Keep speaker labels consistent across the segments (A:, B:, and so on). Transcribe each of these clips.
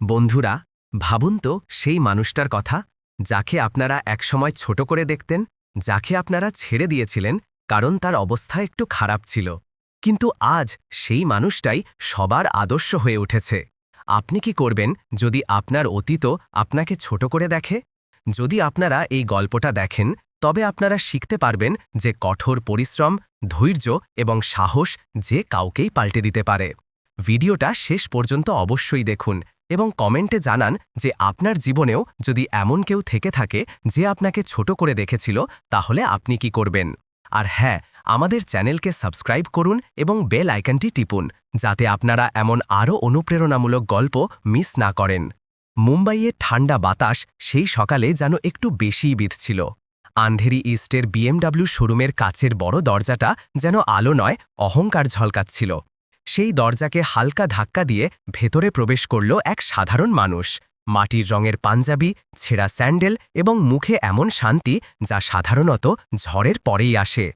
A: বন্ধুরা, ভাবুন তো সেই মানুষটার কথা, যাকে আপনারা একসময় ছোট করে দেখতেন, যাকে আপনারা ছেড়ে দিয়েছিলেন কারণ তার অবস্থা একটু খারাপ ছিল। কিন্তু আজ সেই মানুষটাই সবার আদর্শ হয়ে উঠেছে। আপনি কি করবেন যদি আপনার অতীত আপনাকে ছোট করে দেখে? যদি আপনারা এই গল্পটা দেখেন, তবে আপনারা শিখতে পারবেন যে কঠোর পরিশ্রম, ধৈর্য এবং সাহস যে কাউকেই পাল্টে দিতে পারে। ভিডিওটা শেষ পর্যন্ত অবশ্যই দেখুন এবং কমেন্টে জানান যে আপনার জীবনেও যদি এমন কেউ থেকে থাকে যে আপনাকে ছোট করে দেখেছিল, তাহলে আপনি কি করবেন। আর হ্যাঁ, আমাদের চ্যানেলকে সাবস্ক্রাইব করুন এবং বেল আইকনটি টিপুন, যাতে আপনারা এমন আরও অনুপ্রেরণামূলক গল্প মিস না করেন। মুম্বাইয়ের ঠান্ডা বাতাস সেই সকালে যেন একটু বেশিই বিঁধছিল। আন্ধেরি ইস্টের বিএমডব্লিউ শোরুমের কাছের বড় দরজাটা যেন আলো নয়, অহংকার ঝলকাচ্ছিল। সেই দরজাকে হালকা ধাক্কা দিয়ে ভেতরে প্রবেশ করল এক সাধারণ মানুষ। মাটির রঙের পাঞ্জাবি, ছেঁড়া স্যান্ডেল এবং মুখে এমন শান্তি যা সাধারণত ঝড়ের পরেই আসে।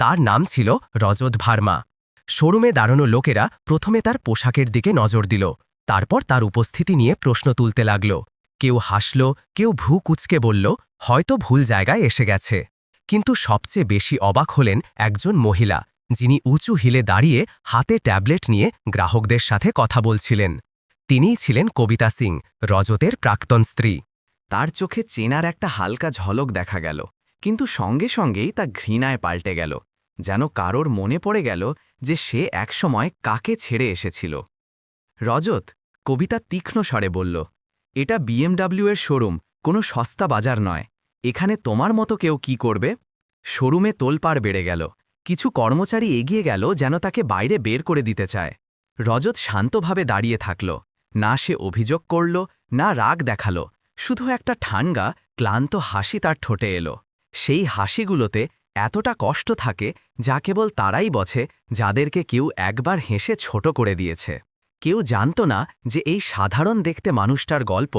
A: তার নাম ছিল রজত ভার্মা। শোরুমে দাঁড়ানো লোকেরা প্রথমে তার পোশাকের দিকে নজর দিল, তারপর তার উপস্থিতি নিয়ে প্রশ্ন তুলতে লাগল। কেউ হাসল, কেউ ভ্রু কুঁচকে বলল, হয়তো ভুল জায়গায় এসে গেছে। কিন্তু সবচেয়ে বেশি অবাক হলেন একজন মহিলা, যিনি উঁচু হিলে দাঁড়িয়ে হাতে ট্যাবলেট নিয়ে গ্রাহকদের সাথে কথা বলছিলেন। তিনিই ছিলেন কবিতা সিং, রজতের প্রাক্তন স্ত্রী।
B: তার চোখে চেনার একটা হালকা ঝলক দেখা গেল, কিন্তু সঙ্গে সঙ্গেই তা ঘৃণায় পাল্টে গেল, যেন কারোর মনে পড়ে গেল যে সে একসময় কাকে ছেড়ে এসেছিল। রজত, কবিতা তীক্ষ্ণ স্বরে বলল, এটা বিএমডব্লিউ এর শোরুম, কোনো সস্তা বাজার নয়। এখানে তোমার মতো কেউ কি করবে? শোরুমে তোলপাড় বেড়ে গেল। কিছু কর্মচারী এগিয়ে গেল যেন তাকে বাইরে বের করে দিতে চায়। রজত শান্তভাবে দাঁড়িয়ে থাকল। না সে অভিযোগ করল, না রাগ দেখালো, শুধু একটা ঠান্ডা, ক্লান্ত হাসি তার ঠোঁটে এলো। সেই হাসিগুলোতে এতটা কষ্ট থাকে যা কেবল তারাই বোঝে যাদেরকে কেউ একবার হেসে ছোট করে দিয়েছে। কেউ জানত না যে এই সাধারণ দেখতে মানুষটার গল্প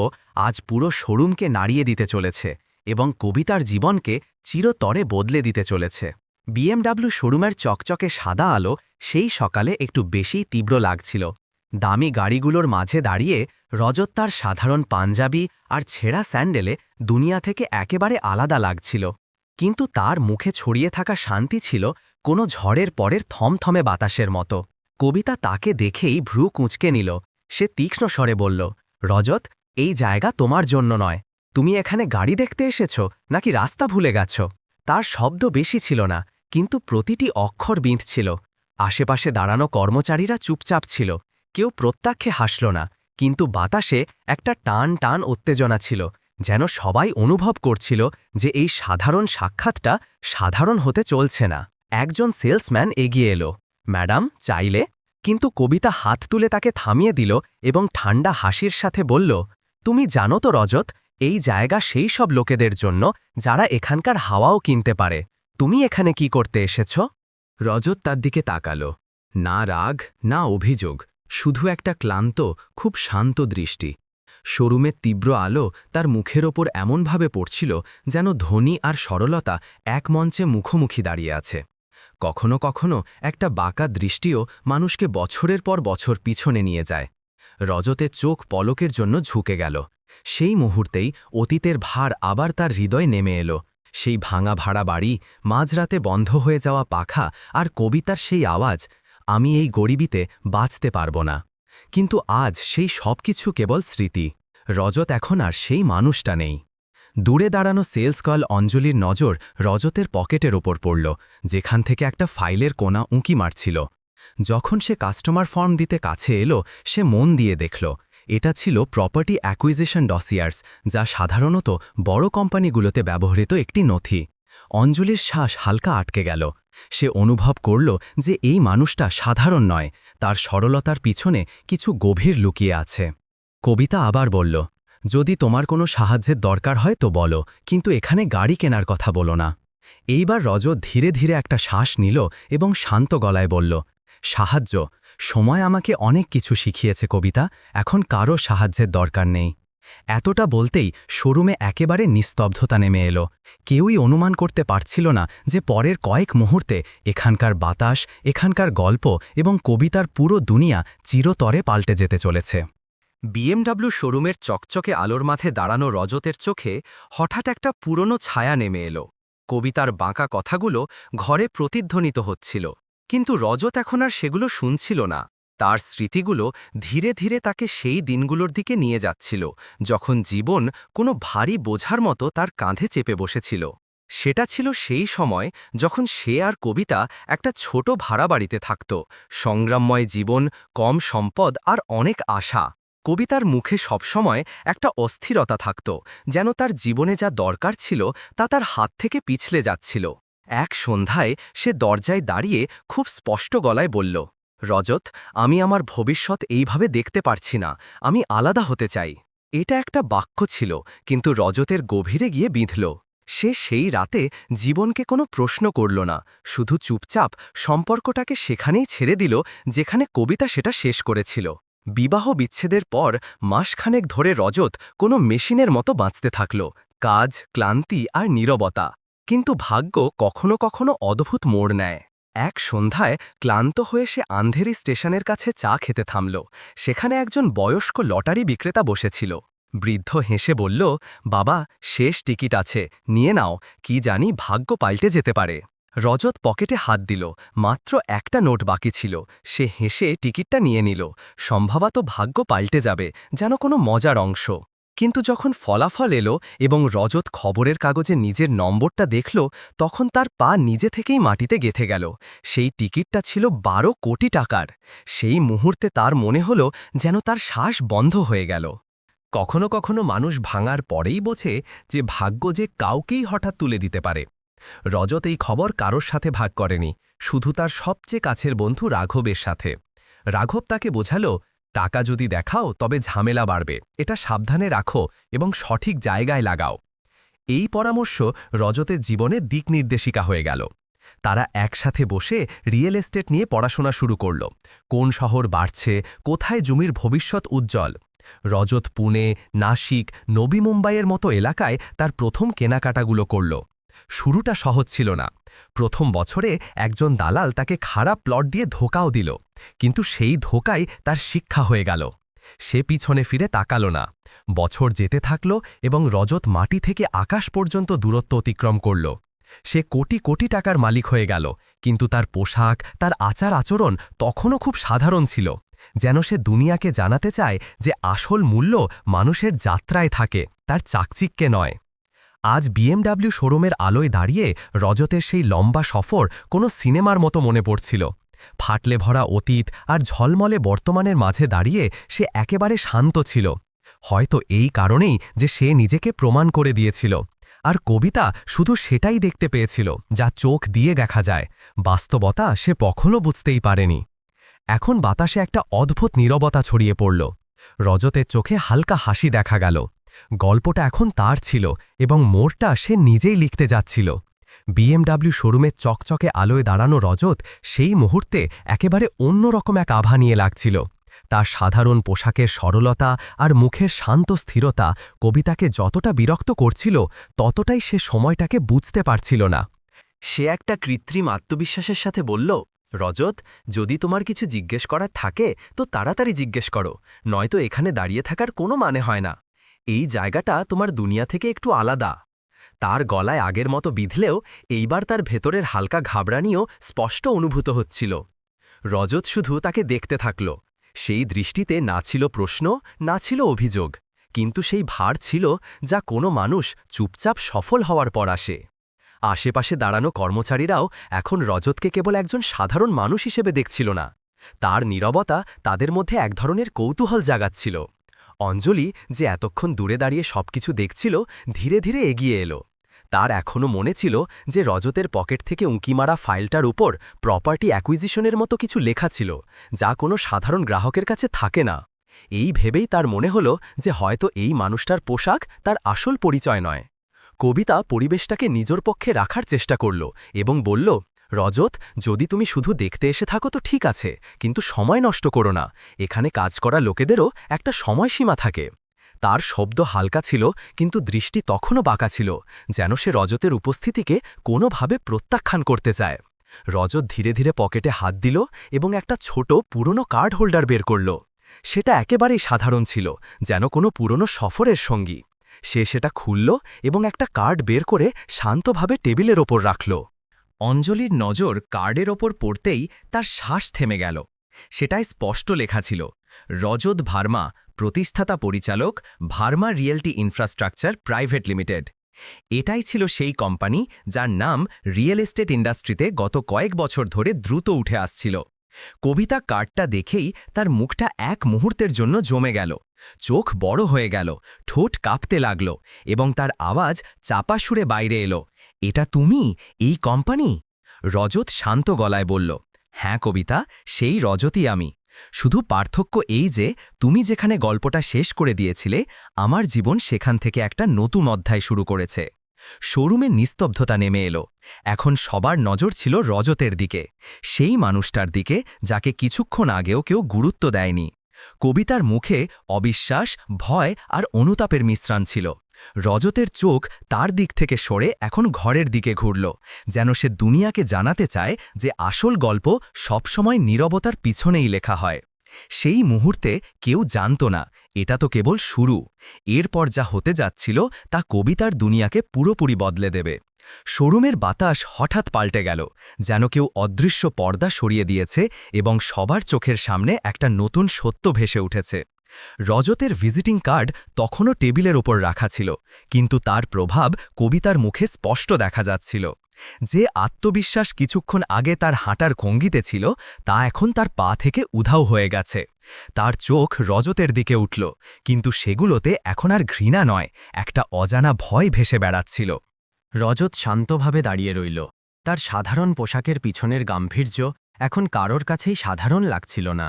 B: আজ পুরো শোরুমকে নাড়িয়ে দিতে চলেছে এবং কবিতার জীবনকে চিরতরে বদলে দিতে চলেছে। বিএমডব্লিউ শোরুমের চকচকে সাদা আলো সেই সকালে একটু বেশি তীব্র লাগছিল। দামি গাড়িগুলোর মাঝে দাঁড়িয়ে রজত তার সাধারণ পাঞ্জাবি আর ছেঁড়া স্যান্ডেলে দুনিয়া থেকে একেবারে আলাদা লাগছিল। কিন্তু তার মুখে ছড়িয়ে থাকা শান্তি ছিল কোনো ঝড়ের পরের থমথমে বাতাসের মতো। কবিতা তাকে দেখেই ভ্রু কুঁচকে নিল। সে তীক্ষ্ণ স্বরে বলল, রজত, এই জায়গা তোমার জন্য নয়। তুমি এখানে গাড়ি দেখতে এসেছ নাকি রাস্তা ভুলে গেছ? তার শব্দ বেশি ছিল না, কিন্তু প্রতিটি অক্ষর বিঁধছিল। আশেপাশে দাঁড়ানো কর্মচারীরা চুপচাপ ছিল। কেউ প্রত্যক্ষে হাসল না, কিন্তু বাতাসে একটা টান টান উত্তেজনা ছিল, যেন সবাই অনুভব করছিল যে এই সাধারণ সাক্ষাৎটা সাধারণ হতে চলছে না। একজন সেলসম্যান এগিয়ে এলো। ম্যাডাম, চাইলে? কিন্তু কবিতা হাত তুলে তাকে থামিয়ে দিল এবং ঠান্ডা হাসির সাথে বলল, তুমি জানো তো রজত, এই জায়গা সেই সব লোকেদের জন্য যারা এখানকার হাওয়াও কিনতে পারে। তুমি এখানে কি করতে এসেছ?
C: রজত তার দিকে তাকালো। না রাগ, না অভিযোগ, শুধু একটা ক্লান্ত, খুব শান্ত দৃষ্টি। শোরুমের তীব্র আলো তার মুখের ওপর এমনভাবে পড়ছিল যেন ধনী আর সরলতা এক মঞ্চে মুখোমুখি দাঁড়িয়ে আছে। কখনো কখনো একটা বাঁকা দৃষ্টিও মানুষকে বছরের পর বছর পিছনে নিয়ে যায়। রজতের চোখ পলকের জন্য ঝুঁকে গেল। সেই মুহূর্তেই অতীতের ভার আবার তার হৃদয় নেমে এলো। সেই ভাঙা ভাড়া বাড়ি, মাঝরাতে বন্ধ হয়ে যাওয়া পাখা আর কবিতার সেই আওয়াজ, আমি এই গরিবিতে বাঁচতে পারব না। কিন্তু আজ সেই সব কিছু কেবল স্মৃতি। রজত এখন আর সেই মানুষটা নেই। দূরে দাঁড়ানো সেলস কল অঞ্জলির নজর রজতের পকেটের ওপর পড়ল, যেখান থেকে একটা ফাইলের কোণা উঁকি মারছিল। যখন সে কাস্টমার ফর্ম দিতে কাছে এলো, সে মন দিয়ে দেখল এটা ছিল প্রপার্টি অ্যাকুইজিশন ডসিয়ার্স, যা সাধারণত বড় কোম্পানিগুলোতে ব্যবহৃত একটি নথি। অঞ্জলির শ্বাস হালকা আটকে গেল। সে অনুভব করল যে এই মানুষটা সাধারণ নয়, তার সরলতার পিছনে কিছু গভীর লুকিয়ে আছে। কবিতা আবার বলল, যদি তোমার কোনো সাহায্যের দরকার হয় তো বলো, কিন্তু এখানে গাড়ি কেনার কথা বলো না। এইবার রজত ধীরে ধীরে একটা শ্বাস নিল এবং শান্ত গলায় বলল, সাহায্য? সময় আমাকে অনেক কিছু শিখিয়েছে কবিতা, এখন কারো সাহায্যের দরকার নেই। এতটা বলতেই শোরুমে একেবারে নিস্তব্ধতা নেমে এলো। কেউই অনুমান করতে পারছিল না যে পরের কয়েক মুহূর্তে এখানকার বাতাস, এখানকার গল্প এবং কবিতার পুরো দুনিয়া চিরতরে পাল্টে যেতে চলেছে।
A: বিএমডব্লিউ শোরুমের চকচকে আলোর মাঝে দাঁড়ানো রজতের চোখে হঠাৎ একটা পুরনো ছায়া নেমে এলো। কবিতার বাঁকা কথাগুলো ঘরে প্রতিধ্বনিত হচ্ছিল, কিন্তু রজত এখন আর সেগুলো শুনছিল না। তার স্মৃতিগুলো ধীরে ধীরে তাকে সেই দিনগুলোর দিকে নিয়ে যাচ্ছিল, যখন জীবন কোনো ভারী বোঝার মতো তার কাঁধে চেপে বসেছিল। সেটা ছিল সেই সময় যখন সে আর কবিতা একটা ছোট ভাড়া বাড়িতে থাকত। সংগ্রামময় জীবন, কম সম্পদ আর অনেক আশা। কবিতার মুখে সবসময় একটা অস্থিরতা থাকত, যেন তার জীবনে যা দরকার ছিল তা তার হাত থেকে পিছলে যাচ্ছিল। এক সন্ধ্যায় সে দরজায় দাঁড়িয়ে খুব স্পষ্ট গলায় বলল, রজত, আমি আমার ভবিষ্যৎ এইভাবে দেখতে পারছি না, আমি আলাদা হতে চাই। এটা একটা বাক্য ছিল, কিন্তু রজতের গভীরে গিয়ে বিঁধল। সে সেই রাতে জীবনকে কোনো প্রশ্ন করল না, শুধু চুপচাপ সম্পর্কটাকে সেখানেই ছেড়ে দিল যেখানে কবিতা সেটা শেষ করেছিল। বিবাহ বিচ্ছেদের পর মাসখানেক ধরে রজত কোনো মেশিনের মতো বাঁচতে থাকল, কাজ, ক্লান্তি আর নীরবতা। কিন্তু ভাগ্য কখনো কখনো অদ্ভুত মোড় নেয়। এক সন্ধ্যায় ক্লান্ত হয়ে সে আন্ধেরি স্টেশনের কাছে চা খেতে থামল। সেখানে একজন বয়স্ক লটারি বিক্রেতা বসেছিল। বৃদ্ধ হেসে বলল, বাবা, শেষ টিকিট আছে, নিয়ে নাও, কি জানি ভাগ্য পাল্টে যেতে পারে। রজত পকেটে হাত দিল, মাত্র একটা নোট বাকি ছিল। সে হেসে টিকিটটা নিয়ে নিল। সম্ভবত ভাগ্য পাল্টে যাবে, যেন কোনো মজার অংশ। কিন্তু যখন ফলাফল এলো এবং রজত খবরের কাগজে নিজের নম্বরটা দেখল, তখন তার পা নিজে থেকেই মাটিতে গেঁথে গেল। সেই টিকিটটা ছিল 12 কোটি টাকার। সেই মুহূর্তে তার মনে হলো যেন তার শ্বাস বন্ধ হয়ে গেল।
C: কখনো কখনো মানুষ ভাঙার পরেই বোঝে যে ভাগ্য যে কাউকেই হঠাৎ তুলে দিতে পারে। রজত এই খবর কারোর সাথে ভাগ করেনি, শুধু তার সবচেয়ে কাছের বন্ধু রাঘবের সাথে। রাঘব তাকে বোঝালো, টাকা যদি দেখাও তবে ঝামেলা বাড়বে, এটা সাবধানে রাখো এবং সঠিক জায়গায় লাগাও। এই পরামর্শ রজতের জীবনে দিক নির্দেশিকা হয়ে গেল। তারা একসাথে বসে রিয়েল এস্টেট নিয়ে পড়াশোনা শুরু করল। কোন শহর বাড়ছে, কোথায় জমির ভবিষ্যৎ উজ্জ্বল। রজত পুনে, নাসিক, নবী মুম্বাইয়ের মতো এলাকায় তার প্রথম কেনাকাটাগুলো করল। শুরুটা সহজ ছিল না। প্রথম বছরে একজন দালাল তাকে খারাপ প্লট দিয়ে ধোকাও দিল, কিন্তু সেই ধোকাই তার শিক্ষা হয়ে গেল। সে পিছনে ফিরে তাকাল না। বছর যেতে থাকল এবং রজত মাটি থেকে আকাশ পর্যন্ত দূরত্ব অতিক্রম করল। সে কোটি কোটি টাকার মালিক হয়ে গেল, কিন্তু তার পোশাক, তার আচার আচরণ তখনও খুব সাধারণ ছিল, যেন সে দুনিয়াকে জানাতে চায় যে আসল মূল্য মানুষের যাত্রায় থাকে, তার চাকচিক্যে নয়। আজ বিএমডব্লিউ শোরুমের আলোয় দাঁড়িয়ে রজতের সেই লম্বা সফর কোনো সিনেমার মতো মনে পড়ছিল। ফাটলে ভরা অতীত আর ঝলমলে বর্তমানের মাঝে দাঁড়িয়ে সে একেবারে শান্ত ছিল। হয়তো এই কারণেই যে সে নিজেকে প্রমাণ করে দিয়েছিল। আর কবিতা শুধু সেটাই দেখতে পেয়েছিল যা চোখ দিয়ে দেখা যায়, বাস্তবতা সে কখনো বুঝতেই পারেনি। এখন বাতাসে একটা অদ্ভুত নীরবতা ছড়িয়ে পড়ল। রজতের চোখে হালকা হাসি দেখা গেল। গল্পটা এখন তার ছিল এবং মোড়টা সে নিজেই লিখতে যাচ্ছিল। বিএমডব্লিউ শোরুমের চকচকে আলোয় দাঁড়ানো রজত সেই মুহূর্তে একেবারে অন্যরকম এক আভা নিয়ে লাগছিল। তার সাধারণ পোশাকের সরলতা আর মুখের শান্ত স্থিরতা কবিতাকে যতটা বিরক্ত করছিল, ততটাই সে সময়টাকে বুঝতে পারছিল না।
A: সে একটা কৃত্রিম আত্মবিশ্বাসের সাথে বলল, রজত, যদি তোমার কিছু জিজ্ঞেস করার থাকে তো তাড়াতাড়ি জিজ্ঞেস করো, নয়তো এখানে দাঁড়িয়ে থাকার কোনো মানে হয় না। এই জায়গাটা তোমার দুনিয়া থেকে একটু আলাদা। তার গলায় আগের মতো বিঁধলেও এইবার তার ভেতরের হালকা ঘাবড়ানিও স্পষ্ট অনুভূত হচ্ছিল। রজত শুধু তাকে দেখতে থাকল। সেই দৃষ্টিতে না ছিল প্রশ্ন, না ছিল অভিযোগ, কিন্তু সেই ভার ছিল যা কোনো মানুষ চুপচাপ সফল হওয়ার পর আসে। আশেপাশে দাঁড়ানো কর্মচারীরাও এখন রজতকে কেবল একজন সাধারণ মানুষ হিসেবে দেখছিল না। তার নীরবতা তাদের মধ্যে এক ধরনের কৌতূহল জাগাচ্ছিল। অঞ্জলি, যে এতক্ষণ দূরে দাঁড়িয়ে সবকিছু দেখছিল, ধীরে ধীরে এগিয়ে এলো। তার এখনও মনে ছিল যে রজতের পকেট থেকে উঁকি মারা ফাইলটার উপর প্রপার্টি অ্যাকুইজিশনের মতো কিছু লেখা ছিল, যা কোনো সাধারণ গ্রাহকের কাছে থাকে না। এই ভেবেই তার মনে হলো যে হয়তো এই মানুষটার পোশাক তার আসল পরিচয় নয়। কবিতা পরিবেশটাকে নিজের পক্ষে রাখার চেষ্টা করল এবং বলল, রজত, যদি তুমি শুধু দেখতে এসে থাকো তো ঠিক আছে, কিন্তু সময় নষ্ট করো না। এখানে কাজ করা লোকেদেরও একটা সময়সীমা থাকে। তার শব্দ হালকা ছিল, কিন্তু দৃষ্টি তখনও বাঁকা ছিল, যেন সে রজতের উপস্থিতিকে কোনোভাবে প্রত্যাখ্যান করতে চায়। রজত ধীরে ধীরে পকেটে হাত দিল এবং একটা ছোট পুরনো কার্ড হোল্ডার বের করল।
C: সেটা একেবারেই সাধারণ ছিল, যেন কোনো পুরনো সফরের সঙ্গী। সে সেটা খুলল এবং একটা কার্ড বের করে শান্তভাবে টেবিলের ওপর রাখল। অঞ্জলির নজর কার্ডের ওপর পড়তেই তার শ্বাস থেমে গেল। সেটায় স্পষ্ট লেখা ছিল, রজত ভার্মা, প্রতিষ্ঠাতা পরিচালক, Verma realty infrastructure private limited. এটাই ছিল সেই কোম্পানি যার নাম রিয়েল এস্টেট ইন্ডাস্ট্রিতে গত কয়েক বছর ধরে দ্রুত উঠে আসছিল। কবিতা কার্ডটা দেখেই তার মুখটা এক মুহূর্তের জন্য জমে গেল, চোখ বড় হয়ে গেল, ঠোঁট কাঁপতে লাগল এবং তার আওয়াজ চাপা সুরে বাইরে এলো, এটা তুমি, এই কোম্পানি? রজত শান্ত গলায় বলল, হ্যাঁ কবিতা, সেই রজতই আমি। শুধু পার্থক্য এই যে তুমি যেখানে গল্পটা শেষ করে দিয়েছিলে, আমার জীবন সেখান থেকে একটা নতুন অধ্যায় শুরু করেছে। শোরুমে নিস্তব্ধতা নেমে এলো। এখন সবার নজর ছিল রজতের দিকে, সেই মানুষটার দিকে যাকে কিছুক্ষণ আগেও কেউ গুরুত্ব দেয়নি। কবিতার মুখে অবিশ্বাস, ভয় আর অনুতাপের মিশ্রণ ছিল। রজতের চোখ তার দিক থেকে সরে এখন ঘরের দিকে ঘুরল, যেন সে দুনিয়াকে জানাতে চায় যে আসল গল্প সবসময় নীরবতার পিছনেই লেখা হয়। সেই মুহূর্তে কেউ জানত না এটা তো কেবল শুরু। এরপর যা হতে যাচ্ছিল তা কবিতার দুনিয়াকে পুরোপুরি বদলে দেবে। শোরুমের বাতাস হঠাৎ পাল্টে গেল, যেন কেউ অদৃশ্য পর্দা সরিয়ে দিয়েছে এবং সবার চোখের সামনে একটা নতুন সত্য ভেসে উঠেছে। রজতের ভিজিটিং কার্ড তখনও টেবিলের ওপর রাখা ছিল, কিন্তু তার প্রভাব কবিতার মুখে স্পষ্ট দেখা যাচ্ছিল। যে আত্মবিশ্বাস কিছুক্ষণ আগে তার হাঁটার ভঙ্গিতে ছিল, তা এখন তার পা থেকে উধাও হয়ে গেছে। তার চোখ রজতের দিকে উঠল, কিন্তু সেগুলোতে এখন আর ঘৃণা নয়, একটা অজানা ভয় ভেসে বেড়াচ্ছিল। রজত শান্তভাবে দাঁড়িয়ে রইল। তার সাধারণ পোশাকের পিছনের গাম্ভীর্য এখন কারোর কাছেই সাধারণ লাগছিল না।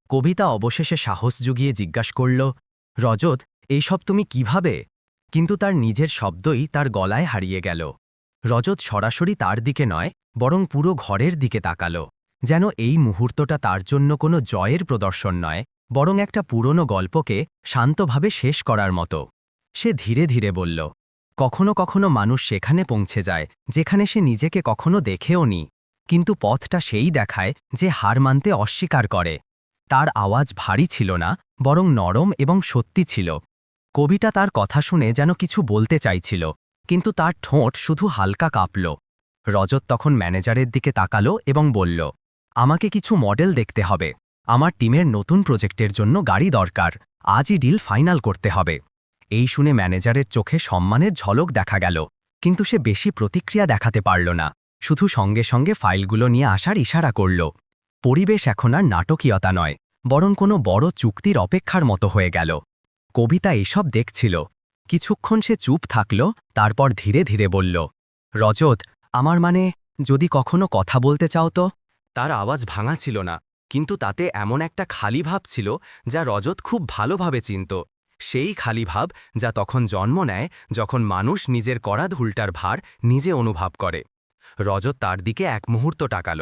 C: কবিতা অবশেষে সাহস জুগিয়ে জিজ্ঞাসা করল, রজত, এইসব তুমি কিভাবে? কিন্তু তার নিজের শব্দই তার গলায় হারিয়ে গেল। রজত সরাসরি তার দিকে নয়, বরং পুরো ঘরের দিকে তাকাল, যেন এই মুহূর্তটা তার জন্য কোনো জয়ের প্রদর্শন নয়, বরং একটা পুরনো গল্পকে শান্তভাবে শেষ করার মতো। সে ধীরে ধীরে বলল, কখনো কখনো মানুষ সেখানে পৌঁছে যায় যেখানে সে নিজেকে কখনো দেখেও নি, কিন্তু পথটা সেই দেখায় যে হার মানতে অস্বীকার করে। তার আওয়াজ ভারী ছিল না, বরং নরম এবং সত্যি ছিল। কবিটা তার কথা শুনে যেন কিছু বলতে চাইছিল, কিন্তু তার ঠোঁট শুধু হালকা কাঁপল। রজত তখন ম্যানেজারের দিকে তাকালো এবং বলল, আমাকে কিছু মডেল দেখতে হবে। আমার টিমের নতুন প্রজেক্টের জন্য গাড়ি দরকার, আজই ডিল ফাইনাল করতে হবে। এই শুনে ম্যানেজারের চোখে সম্মানের ঝলক দেখা গেল, কিন্তু সে বেশি প্রতিক্রিয়া দেখাতে পারল না, শুধু সঙ্গে সঙ্গে ফাইলগুলো নিয়ে আসার ইশারা করল। পরিবেশ এখন আর নাটকীয়তা নয়, বরং কোনো বড় চুক্তির অপেক্ষার মতো হয়ে গেল। কবিতা এসব দেখছিল। কিছুক্ষণ সে চুপ থাকল, তারপর ধীরে ধীরে বলল, রজত, আমার যদি কখনো কথা বলতে চাও তো। তার আওয়াজ ভাঙা ছিল না, কিন্তু তাতে এমন একটা খালি ভাব ছিল যা রজত খুব ভালোভাবে চিনত। সেই খালি ভাব যা তখন জন্ম নেয় যখন মানুষ নিজের করা ভুলটার ভার নিজে অনুভব করে। রজত তার দিকে এক মুহূর্ত তাকাল।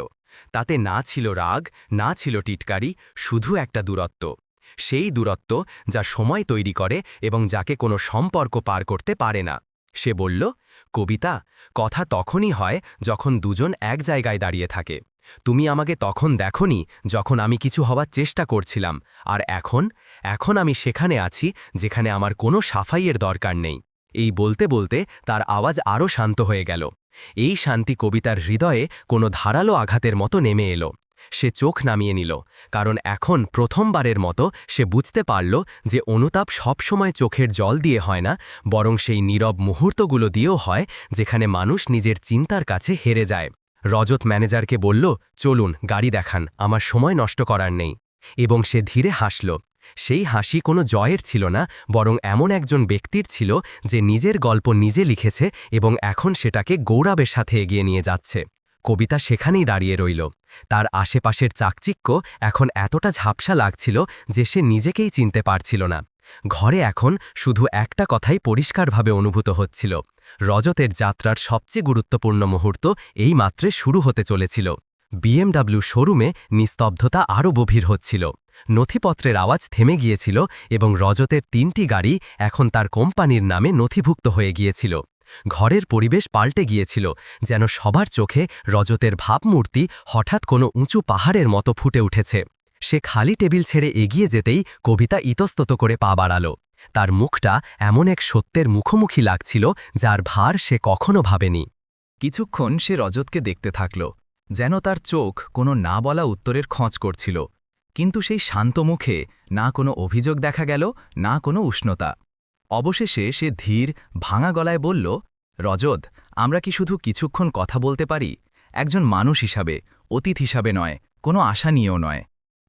C: তাতে না ছিল রাগ, না ছিল টিটকারি, শুধু একটা দূরত্ব। সেই দূরত্ব যা সময় তৈরি করে এবং যাকে কোনো সম্পর্ক পার করতে পারে না। সে বলল, কবিতা, কথা তখনই হয় যখন দুজন এক জায়গায় দাঁড়িয়ে থাকে। তুমি আমাকে তখন দেখোনি যখন আমি কিছু হওয়ার চেষ্টা করছিলাম, আর এখন আমি সেখানে আছি যেখানে আমার কোনো সাফাইয়ের দরকার নেই। এই বলতে বলতে তার আওয়াজ আরও শান্ত হয়ে গেল। এই শান্তি কবিতার হৃদয়ে কোনো ধারালো আঘাতের মতো নেমে এলো। সে চোখ নামিয়ে নিল, কারণ এখন প্রথমবারের মতো সে বুঝতে পারল যে অনুতাপ সবসময় চোখের জল দিয়ে হয় না, বরং সেই নীরব মুহূর্তগুলো দিয়েও হয় যেখানে মানুষ নিজের চিন্তার কাছে হেরে যায়। রজত ম্যানেজারকে বলল, চলুন গাড়ি দেখান, আমার সময় নষ্ট করার নেই। এবং সে ধীরে হাসল। সেই হাসি কোনো জয়ের ছিল না, বরং এমন একজন ব্যক্তির ছিল যে নিজের গল্প নিজে লিখেছে এবং এখন সেটাকে গৌরবের সাথে এগিয়ে নিয়ে যাচ্ছে। কবিতা সেখানেই দাঁড়িয়ে রইল। তার আশেপাশের চাকচিক্য এখন এতটা ঝাপসা লাগছিল যে সে নিজেকেই চিনতে পারছিল না। ঘরে এখন শুধু একটা কথাই পরিষ্কারভাবে অনুভূত হচ্ছিল, রজতের যাত্রার সবচেয়ে গুরুত্বপূর্ণ মুহূর্ত এই মাত্রে শুরু হতে চলেছিল। বিএমডব্লিউ শোরুমে নিস্তব্ধতা আরও গভীর হচ্ছিল। নথিপত্রের আওয়াজ থেমে গিয়েছিল এবং রজতের 3টি গাড়ি এখন তার কোম্পানির নামে নথিভুক্ত হয়ে গিয়েছিল। ঘরের পরিবেশ পাল্টে গিয়েছিল, যেন সবার চোখে রজতের ভাবমূর্তি হঠাৎ কোনো উঁচু পাহাড়ের মতো ফুটে উঠেছে।
A: সে খালি টেবিল ছেড়ে এগিয়ে যেতেই কবিতা ইতস্তত করে পা বাড়াল। তার মুখটা এমন এক সত্যের মুখোমুখি লাগছিল যার ভার সে কখনো ভাবেনি।
C: কিছুক্ষণ সে রজতকে দেখতে থাকল, যেন তার চোখ কোনো না বলা উত্তরের খোঁজ করছিল। কিন্তু সেই শান্ত মুখে না কোনো অভিযোগ দেখা গেল, না কোনো উষ্ণতা। অবশেষে সে ধীর, ভাঙা গলায় বলল, রজত, আমরা কি শুধু কিছুক্ষণ কথা বলতে পারি? একজন মানুষ হিসাবে, অতীত হিসাবে নয়, কোনো আশা নিয়েও নয়।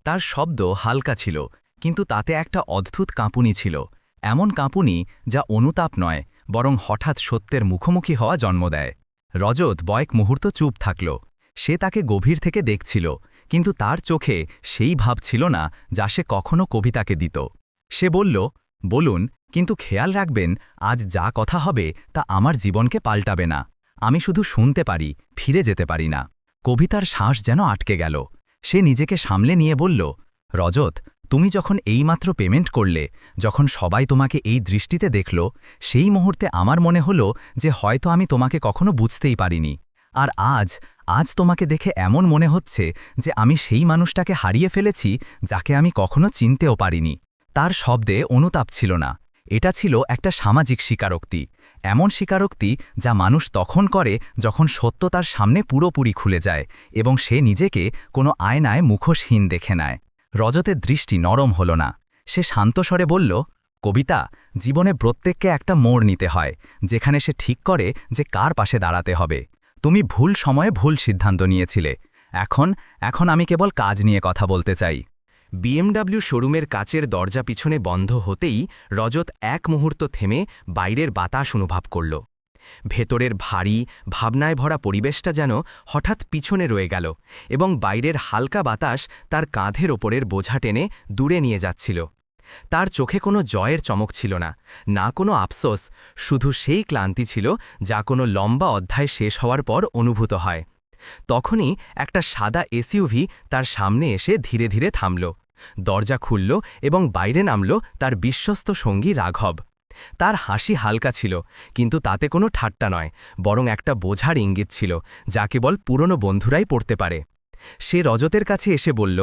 C: তার শব্দ হালকা ছিল, কিন্তু তাতে একটা অদ্ভুত কাঁপুনি ছিল, এমন কাঁপুনি যা অনুতাপ নয়, বরং হঠাৎ সত্যের মুখোমুখি হওয়া জন্ম দেয়। রজত কয়েক মুহূর্ত চুপ থাকল। সে তাকে গভীর থেকে দেখছিল, কিন্তু তার চোখে সেই ভাব ছিল না যা সে কখনো কবিতাকে দিত। সে বলল, বলুন, কিন্তু খেয়াল রাখবেন, আজ যা কথা হবে তা আমার জীবনকে পাল্টাবে না। আমি শুধু শুনতে পারি, ফিরে যেতে পারি না। কবিতার শ্বাস যেন আটকে গেল। সে নিজেকে সামলে নিয়ে বলল, রজত, তুমি যখন এইমাত্র পেমেন্ট করলে, যখন সবাই তোমাকে এই দৃষ্টিতে দেখল, সেই মুহূর্তে আমার মনে হলো যে হয়তো আমি তোমাকে কখনো বুঝতেই পারিনি। আর আজ তোমাকে দেখে এমন মনে হচ্ছে যে আমি সেই মানুষটাকে হারিয়ে ফেলেছি যাকে আমি কখনো চিনতেও পারিনি। তার শব্দে অনুতাপ ছিল না, এটা ছিল একটা সামাজিক স্বীকারোক্তি, এমন স্বীকারোক্তি যা মানুষ তখন করে যখন সত্য তার সামনে পুরোপুরি খুলে যায় এবং সে নিজেকে কোনো আয়নায় মুখোশহীন দেখে নেয়। রজতের দৃষ্টি নরম হল না। সে শান্ত স্বরে বলল, কবিতা, জীবনে প্রত্যেককে একটা মোড় নিতে হয়, যেখানে সে ঠিক করে যে কার পাশে দাঁড়াতে হবে। তুমি ভুল সময়ে ভুল সিদ্ধান্ত নিয়েছিলে। এখন আমি কেবল কাজ নিয়ে কথা বলতে চাই।
B: BMW শোরুমের কাচের দরজা পিছনে বন্ধ হতেই রজত এক মুহূর্ত থেমে বাইরের বাতাস অনুভব করল। ভেতরের ভারী, ভাবনায় ভরা পরিবেশটা যেন হঠাৎ পিছনে রয়ে গেল এবং বাইরের হালকা বাতাস তার কাঁধের ওপরের বোঝা টেনে দূরে নিয়ে যাচ্ছিল। তার চোখে কোনো জয়ের চমক ছিল না, না কোনো আফসোস, শুধু সেই ক্লান্তি ছিল যা কোনো লম্বা অধ্যায় শেষ হওয়ার পর অনুভূত হয়। তখনই একটা সাদা এসইউভি তার সামনে এসে ধীরে ধীরে থামল। দরজা খুলল এবং বাইরে নামল তার বিশ্বস্ত সঙ্গী রাঘব। তার হাসি হালকা ছিল, কিন্তু তাতে কোনো ঠাট্টা নয়, বরং একটা বোঝার ইঙ্গিত ছিল যা কেবল পুরনো বন্ধুরাই পড়তে পারে। সে রজতের কাছে এসে বলল,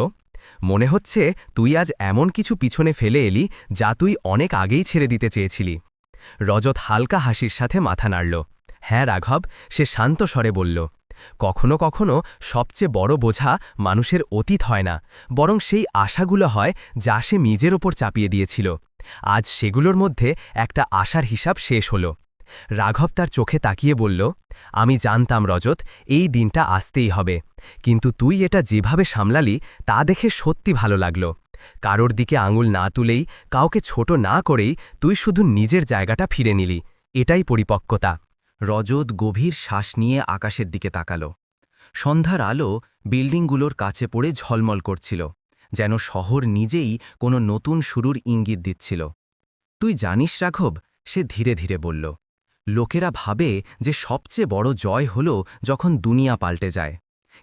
B: মনে হচ্ছে তুই আজ এমন কিছু পিছনে ফেলে এলি যা তুই অনেক আগেই ছেড়ে দিতে চেয়েছিলি। রজত হালকা হাসির সাথে মাথা নাড়ল। হ্যাঁ রাঘব, সে শান্ত স্বরে বলল, কখনো কখনো সবচেয়ে বড় বোঝা মানুষের অতীত হয় না, বরং সেই আশাগুলো হয় যা সে নিজের ওপর চাপিয়ে দিয়েছিল। আজ সেগুলোর মধ্যে একটা আশার হিসাব শেষ হল। রাঘব তার চোখে তাকিয়ে বলল, আমি জানতাম রজত, এই দিনটা আসতেই হবে, কিন্তু তুই এটা যেভাবে সামলালি তা দেখে সত্যি ভালো লাগল। কারোর দিকে আঙুল না তুলেই, কাউকে ছোট না করেই তুই শুধু নিজের জায়গাটা ফিরে নিলি, এটাই পরিপক্কতা।
C: রজত গভীর শ্বাস নিয়ে আকাশের দিকে তাকাল। সন্ধ্যার আলো বিল্ডিংগুলোর কাছে পড়ে ঝলমল করছিল, যেন শহর নিজেই কোনো নতুন শুরুর ইঙ্গিত দিচ্ছিল। তুই জানিস রাঘব, সে ধীরে ধীরে বলল, লোকেরা ভাবে যে সবচেয়ে বড় জয় হল যখন দুনিয়া পাল্টে যায়,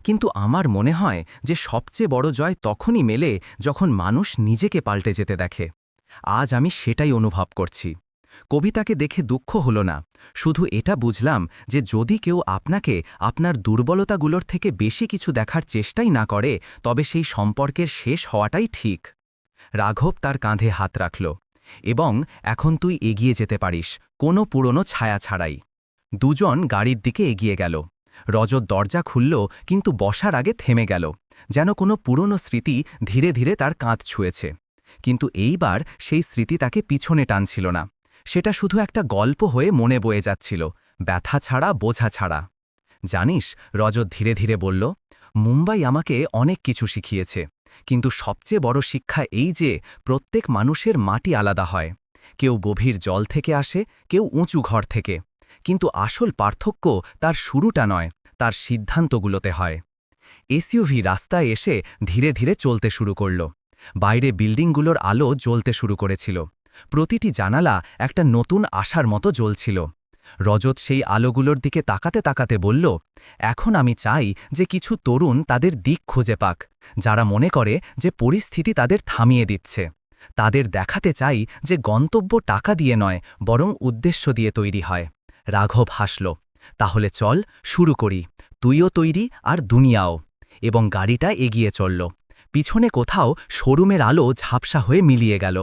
C: কিন্তু আমার মনে হয় যে সবচেয়ে বড় জয় তখনই মেলে যখন মানুষ নিজেকে পাল্টে যেতে দেখে। আজ আমি সেটাই অনুভব করছি। কবিতাকে দেখে দুঃখ হল না, শুধু এটা বুঝলাম যে যদি কেউ আপনাকে আপনার দুর্বলতাগুলোর থেকে বেশি কিছু দেখার চেষ্টাই না করে, তবে সেই সম্পর্কের শেষ হওয়াটাই ঠিক। রাঘব তার কাঁধে হাত রাখল। এবং এখন তুই এগিয়ে যেতে পারিস, কোনো পুরনো ছায়া ছাড়াই। দুজন গাড়ির দিকে এগিয়ে গেল। রজত দরজা খুলল, কিন্তু বসার আগে থেমে গেল, যেন কোনো পুরনো স্মৃতি ধীরে ধীরে তার কাঁধ ছুঁয়েছে। কিন্তু এইবার সেই স্মৃতি তাকে পিছনে টানছিল না, সেটা শুধু একটা গল্প হয়ে মনে বয়ে যাচ্ছিল, ব্যথা ছাড়া, বোঝা ছাড়া। জানিস, রজত ধীরে ধীরে বলল, মুম্বাই আমাকে অনেক কিছু শিখিয়েছে, কিন্তু সবচেয়ে বড় শিক্ষা এই যে প্রত্যেক মানুষের মাটি আলাদা হয়। কেউ গভীর জল থেকে আসে, কেউ উঁচু ঘর থেকে, কিন্তু আসল পার্থক্য তার শুরুটা নয়, তার সিদ্ধান্তগুলোতে হয়। এসইউভি রাস্তায় এসে ধীরে ধীরে চলতে শুরু করল। বাইরে বিল্ডিংগুলোর আলো জ্বলতে শুরু করেছিল, প্রতিটি জানালা একটা নতুন আশার মতো জ্বলছিল। রজত সেই আলোগুলোর দিকে তাকাতে তাকাতে বলল, এখন আমি চাই যে কিছু তরুণ তাদের দিক খুঁজে পাক, যারা মনে করে যে পরিস্থিতি তাদের থামিয়ে দিচ্ছে। তাদের দেখাতে চাই যে গন্তব্য টাকা দিয়ে নয়, বরং উদ্দেশ্য দিয়ে তৈরি হয়। রাঘব হাসল, তাহলে চল শুরু করি, তুইও তৈরি আর দুনিয়াও। এবং গাড়িটা এগিয়ে চলল।
A: পিছনে কোথাও শোরুমের আলো ঝাপসা হয়ে মিলিয়ে গেল,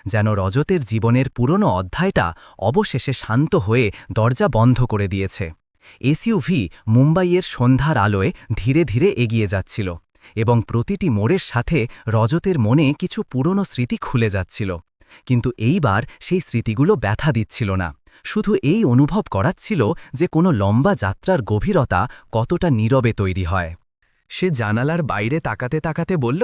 A: যেন রজতের জীবনের পুরনো অধ্যায়টা অবশেষে শান্ত হয়ে দরজা বন্ধ করে দিয়েছে। এসইউভি মুম্বাইয়ের সন্ধ্যার আলোয় ধীরে ধীরে এগিয়ে যাচ্ছিল, এবং প্রতিটি মোড়ের সাথে রজতের মনে কিছু পুরনো স্মৃতি খুলে যাচ্ছিল। কিন্তু এইবার সেই স্মৃতিগুলো ব্যথা দিচ্ছিল না, শুধু এই অনুভব করাচ্ছিল যে কোনো লম্বা যাত্রার গভীরতা কতটা নীরবে তৈরি হয়।
C: সে জানালার বাইরে তাকাতে তাকাতে বলল,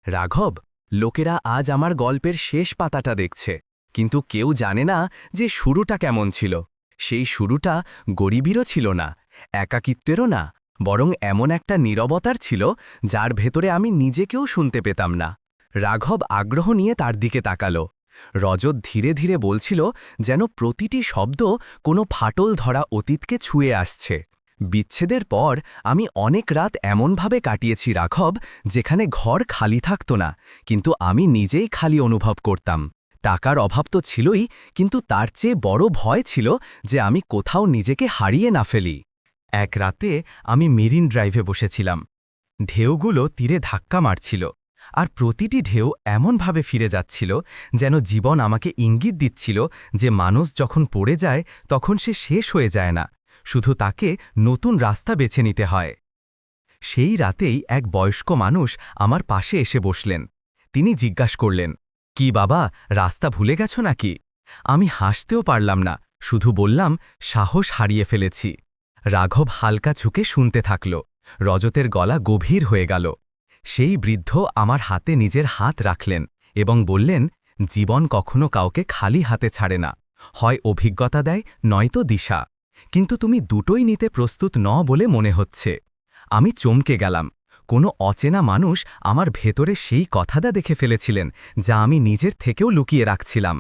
C: রাঘব, লোকেরা আজ আমার গল্পের শেষ পাতাটা দেখছে, কিন্তু কেউ জানে না যে শুরুটা কেমন ছিল। সেই শুরুটা গরিবেরও ছিল না, একাকিত্বেরও না, বরং এমন একটা নীরবতার ছিল যার ভেতরে আমি নিজেকেও শুনতে পেতাম না। রাঘব আগ্রহ নিয়ে তার দিকে তাকালো। রজত ধীরে ধীরে বলছিল, যেন প্রতিটি শব্দ কোনো ফাটল ধরা অতীতকে ছুঁয়ে আসছে। বিচ্ছেদের পর আমি অনেক রাত এমনভাবে কাটিয়েছি রাঘব, যেখানে ঘর খালি থাকত না, কিন্তু আমি নিজেই খালি অনুভব করতাম। টাকার অভাব তো ছিলই, কিন্তু তার চেয়ে বড় ভয় ছিল যে আমি কোথাও নিজেকে হারিয়ে না ফেলি। এক রাতে আমি মেরিন ড্রাইভে বসেছিলাম। ঢেউগুলো তীরে ধাক্কা মারছিল, আর প্রতিটি ঢেউ এমনভাবে ফিরে যাচ্ছিল যেন জীবন আমাকে ইঙ্গিত দিচ্ছিল যে মানুষ যখন পড়ে যায় তখন সে শেষ হয়ে যায় না, শুধু তাকে নতুন রাস্তা বেছে নিতে হয়। সেই রাতেই এক বয়স্ক মানুষ আমার পাশে এসে বসলেন। তিনি জিজ্ঞাসা করলেন, কি বাবা, রাস্তা ভুলে গেছ নাকি? আমি হাসতেও পারলাম না, শুধু বললাম, সাহস হারিয়ে ফেলেছি। রাঘব হালকা ঝুঁকে শুনতে থাকল। রজতের গলা গভীর হয়ে গেল। সেই বৃদ্ধ আমার হাতে নিজের হাত রাখলেন এবং বললেন, জীবন কখনো কাউকে খালি হাতে ছাড়ে না, হয় অভিজ্ঞতা দেয়, নয়তো দিশা। কিন্তু তুমি দুটোই নিতে প্রস্তুত ন বলে মনে হচ্ছে। আমি চমকে গেলাম। কোনো অচেনা মানুষ আমার ভেতরে সেই কথাটা দেখে ফেলেছিলেন যা আমি নিজের থেকেও লুকিয়ে রাখছিলাম।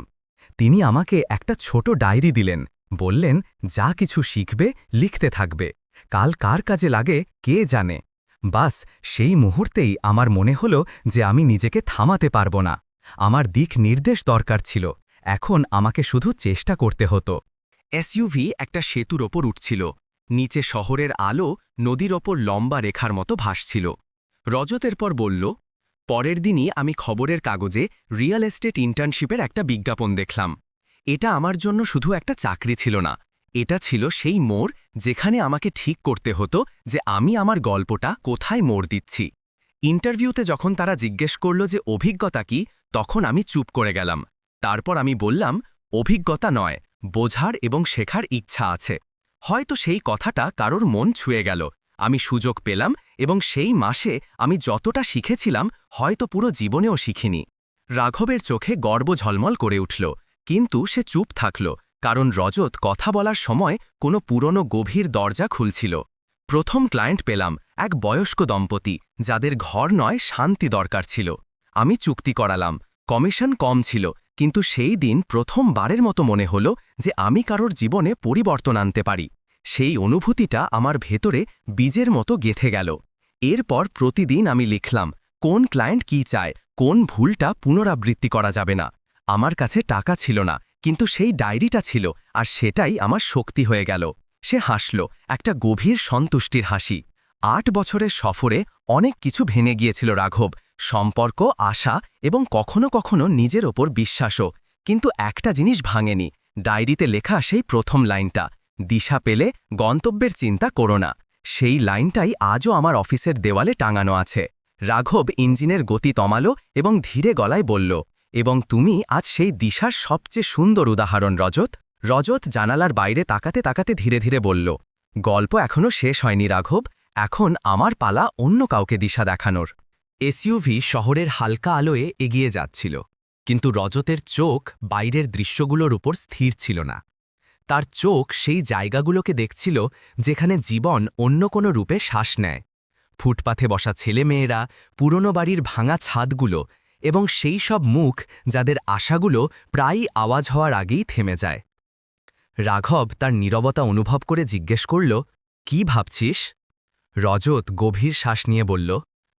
C: তিনি আমাকে একটা ছোট ডায়েরি দিলেন, বললেন, যা কিছু শিখবে লিখতে থাকবে, কাল কার কাজে লাগে কে জানে। বাস সেই মুহূর্তেই আমার মনে হলো যে আমি নিজেকে থামাতে পারব না। আমার দিক নির্দেশ দরকার ছিল, এখন আমাকে শুধু চেষ্টা করতে হতো। এসইউভি একটা সেতুর ওপর উঠছিল। নিচে শহরের আলো নদীর ওপর লম্বা রেখার মতো ভাসছিল। রজতের পর বলল, পরের দিনই আমি খবরের কাগজে রিয়েল এস্টেট ইন্টার্নশিপের একটা বিজ্ঞাপন দেখলাম। এটা আমার জন্য শুধু একটা চাকরি ছিল না, এটা ছিল সেই মোড় যেখানে আমাকে ঠিক করতে হতো যে আমি আমার গল্পটা কোথায় মোড় দিচ্ছি। ইন্টারভিউতে যখন তারা জিজ্ঞেস করল যে অভিজ্ঞতা কি, তখন আমি চুপ করে গেলাম। তারপর আমি বললাম, অভিজ্ঞতা নয়, বোঝার এবং শেখার ইচ্ছা আছে। হয়তো সেই কথাটা কারোর মন ছুঁয়ে গেল। আমি সুযোগ পেলাম, এবং সেই মাসে আমি যতটা শিখেছিলাম হয়তো পুরো জীবনেও শিখিনি। রাঘবের চোখে গর্ব ঝলমল করে উঠল, কিন্তু সে চুপ থাকল, কারণ রজত কথা বলার সময় কোনো পুরনো গভীর দরজা খুলছিল। প্রথম ক্লায়েন্ট পেলাম, এক বয়স্ক দম্পতি যাদের ঘর নয়, শান্তি দরকার ছিল। আমি চুক্তি করালাম, কমিশন কম ছিল, কিন্তু সেই দিন প্রথমবারের মতো মনে হলো যে আমি কারোর জীবনে পরিবর্তন আনতে পারি। সেই অনুভূতিটা আমার ভেতরে বীজের মতো গেঁথে গেল। এরপর প্রতিদিন আমি লিখলাম, কোন ক্লায়েন্ট কি চায়, কোন ভুলটা পুনরাবৃত্তি করা যাবে না। আমার কাছে টাকা ছিল না, কিন্তু সেই ডায়েরিটা ছিল, আর সেটাই আমার শক্তি হয়ে গেল। সে হাসল, একটা গভীর সন্তুষ্টির হাসি। ৮ বছরের সফরে অনেক কিছু ভেঙে গিয়েছিল রাঘব, সম্পর্ক, আশা এবং কখনো কখনো নিজের ওপর বিশ্বাসও। কিন্তু একটা জিনিস ভাঙেনি, ডায়েরিতে লেখা সেই প্রথম লাইনটা, দিশা পেলে গন্তব্যের চিন্তা করো না। সেই লাইনটাই আজও আমার অফিসের দেওয়ালে টাঙানো আছে। রাঘব ইঞ্জিনের গতি তমালো এবং ধীরে গলায় বলল, এবং তুমি আজ সেই দিশার সবচেয়ে সুন্দর উদাহরণ রজত। রজত জানালার বাইরে তাকাতে তাকাতে ধীরে ধীরে বলল, গল্প এখনও শেষ হয়নি রাঘব, এখন আমার পালা অন্য কাউকে দিশা দেখানোর। এসইউভি শহরের হালকা আলোয় এগিয়ে যাচ্ছিল, কিন্তু রজতের চোখ বাইরের দৃশ্যগুলোর উপর স্থির ছিল না। তার চোখ সেই জায়গাগুলোকে দেখছিল যেখানে জীবন অন্য কোনো রূপে শ্বাস নেয়। ফুটপাথে বসা ছেলেমেয়েরা, পুরনো বাড়ির ভাঙা ছাদগুলো, এবং সেই সব মুখ যাদের আশাগুলো প্রায়ই আওয়াজ হওয়ার আগেই থেমে যায়। রাঘব তার নীরবতা অনুভব করে জিজ্ঞেস করল, কি ভাবছিস? রজত গভীর শ্বাস নিয়ে বলল,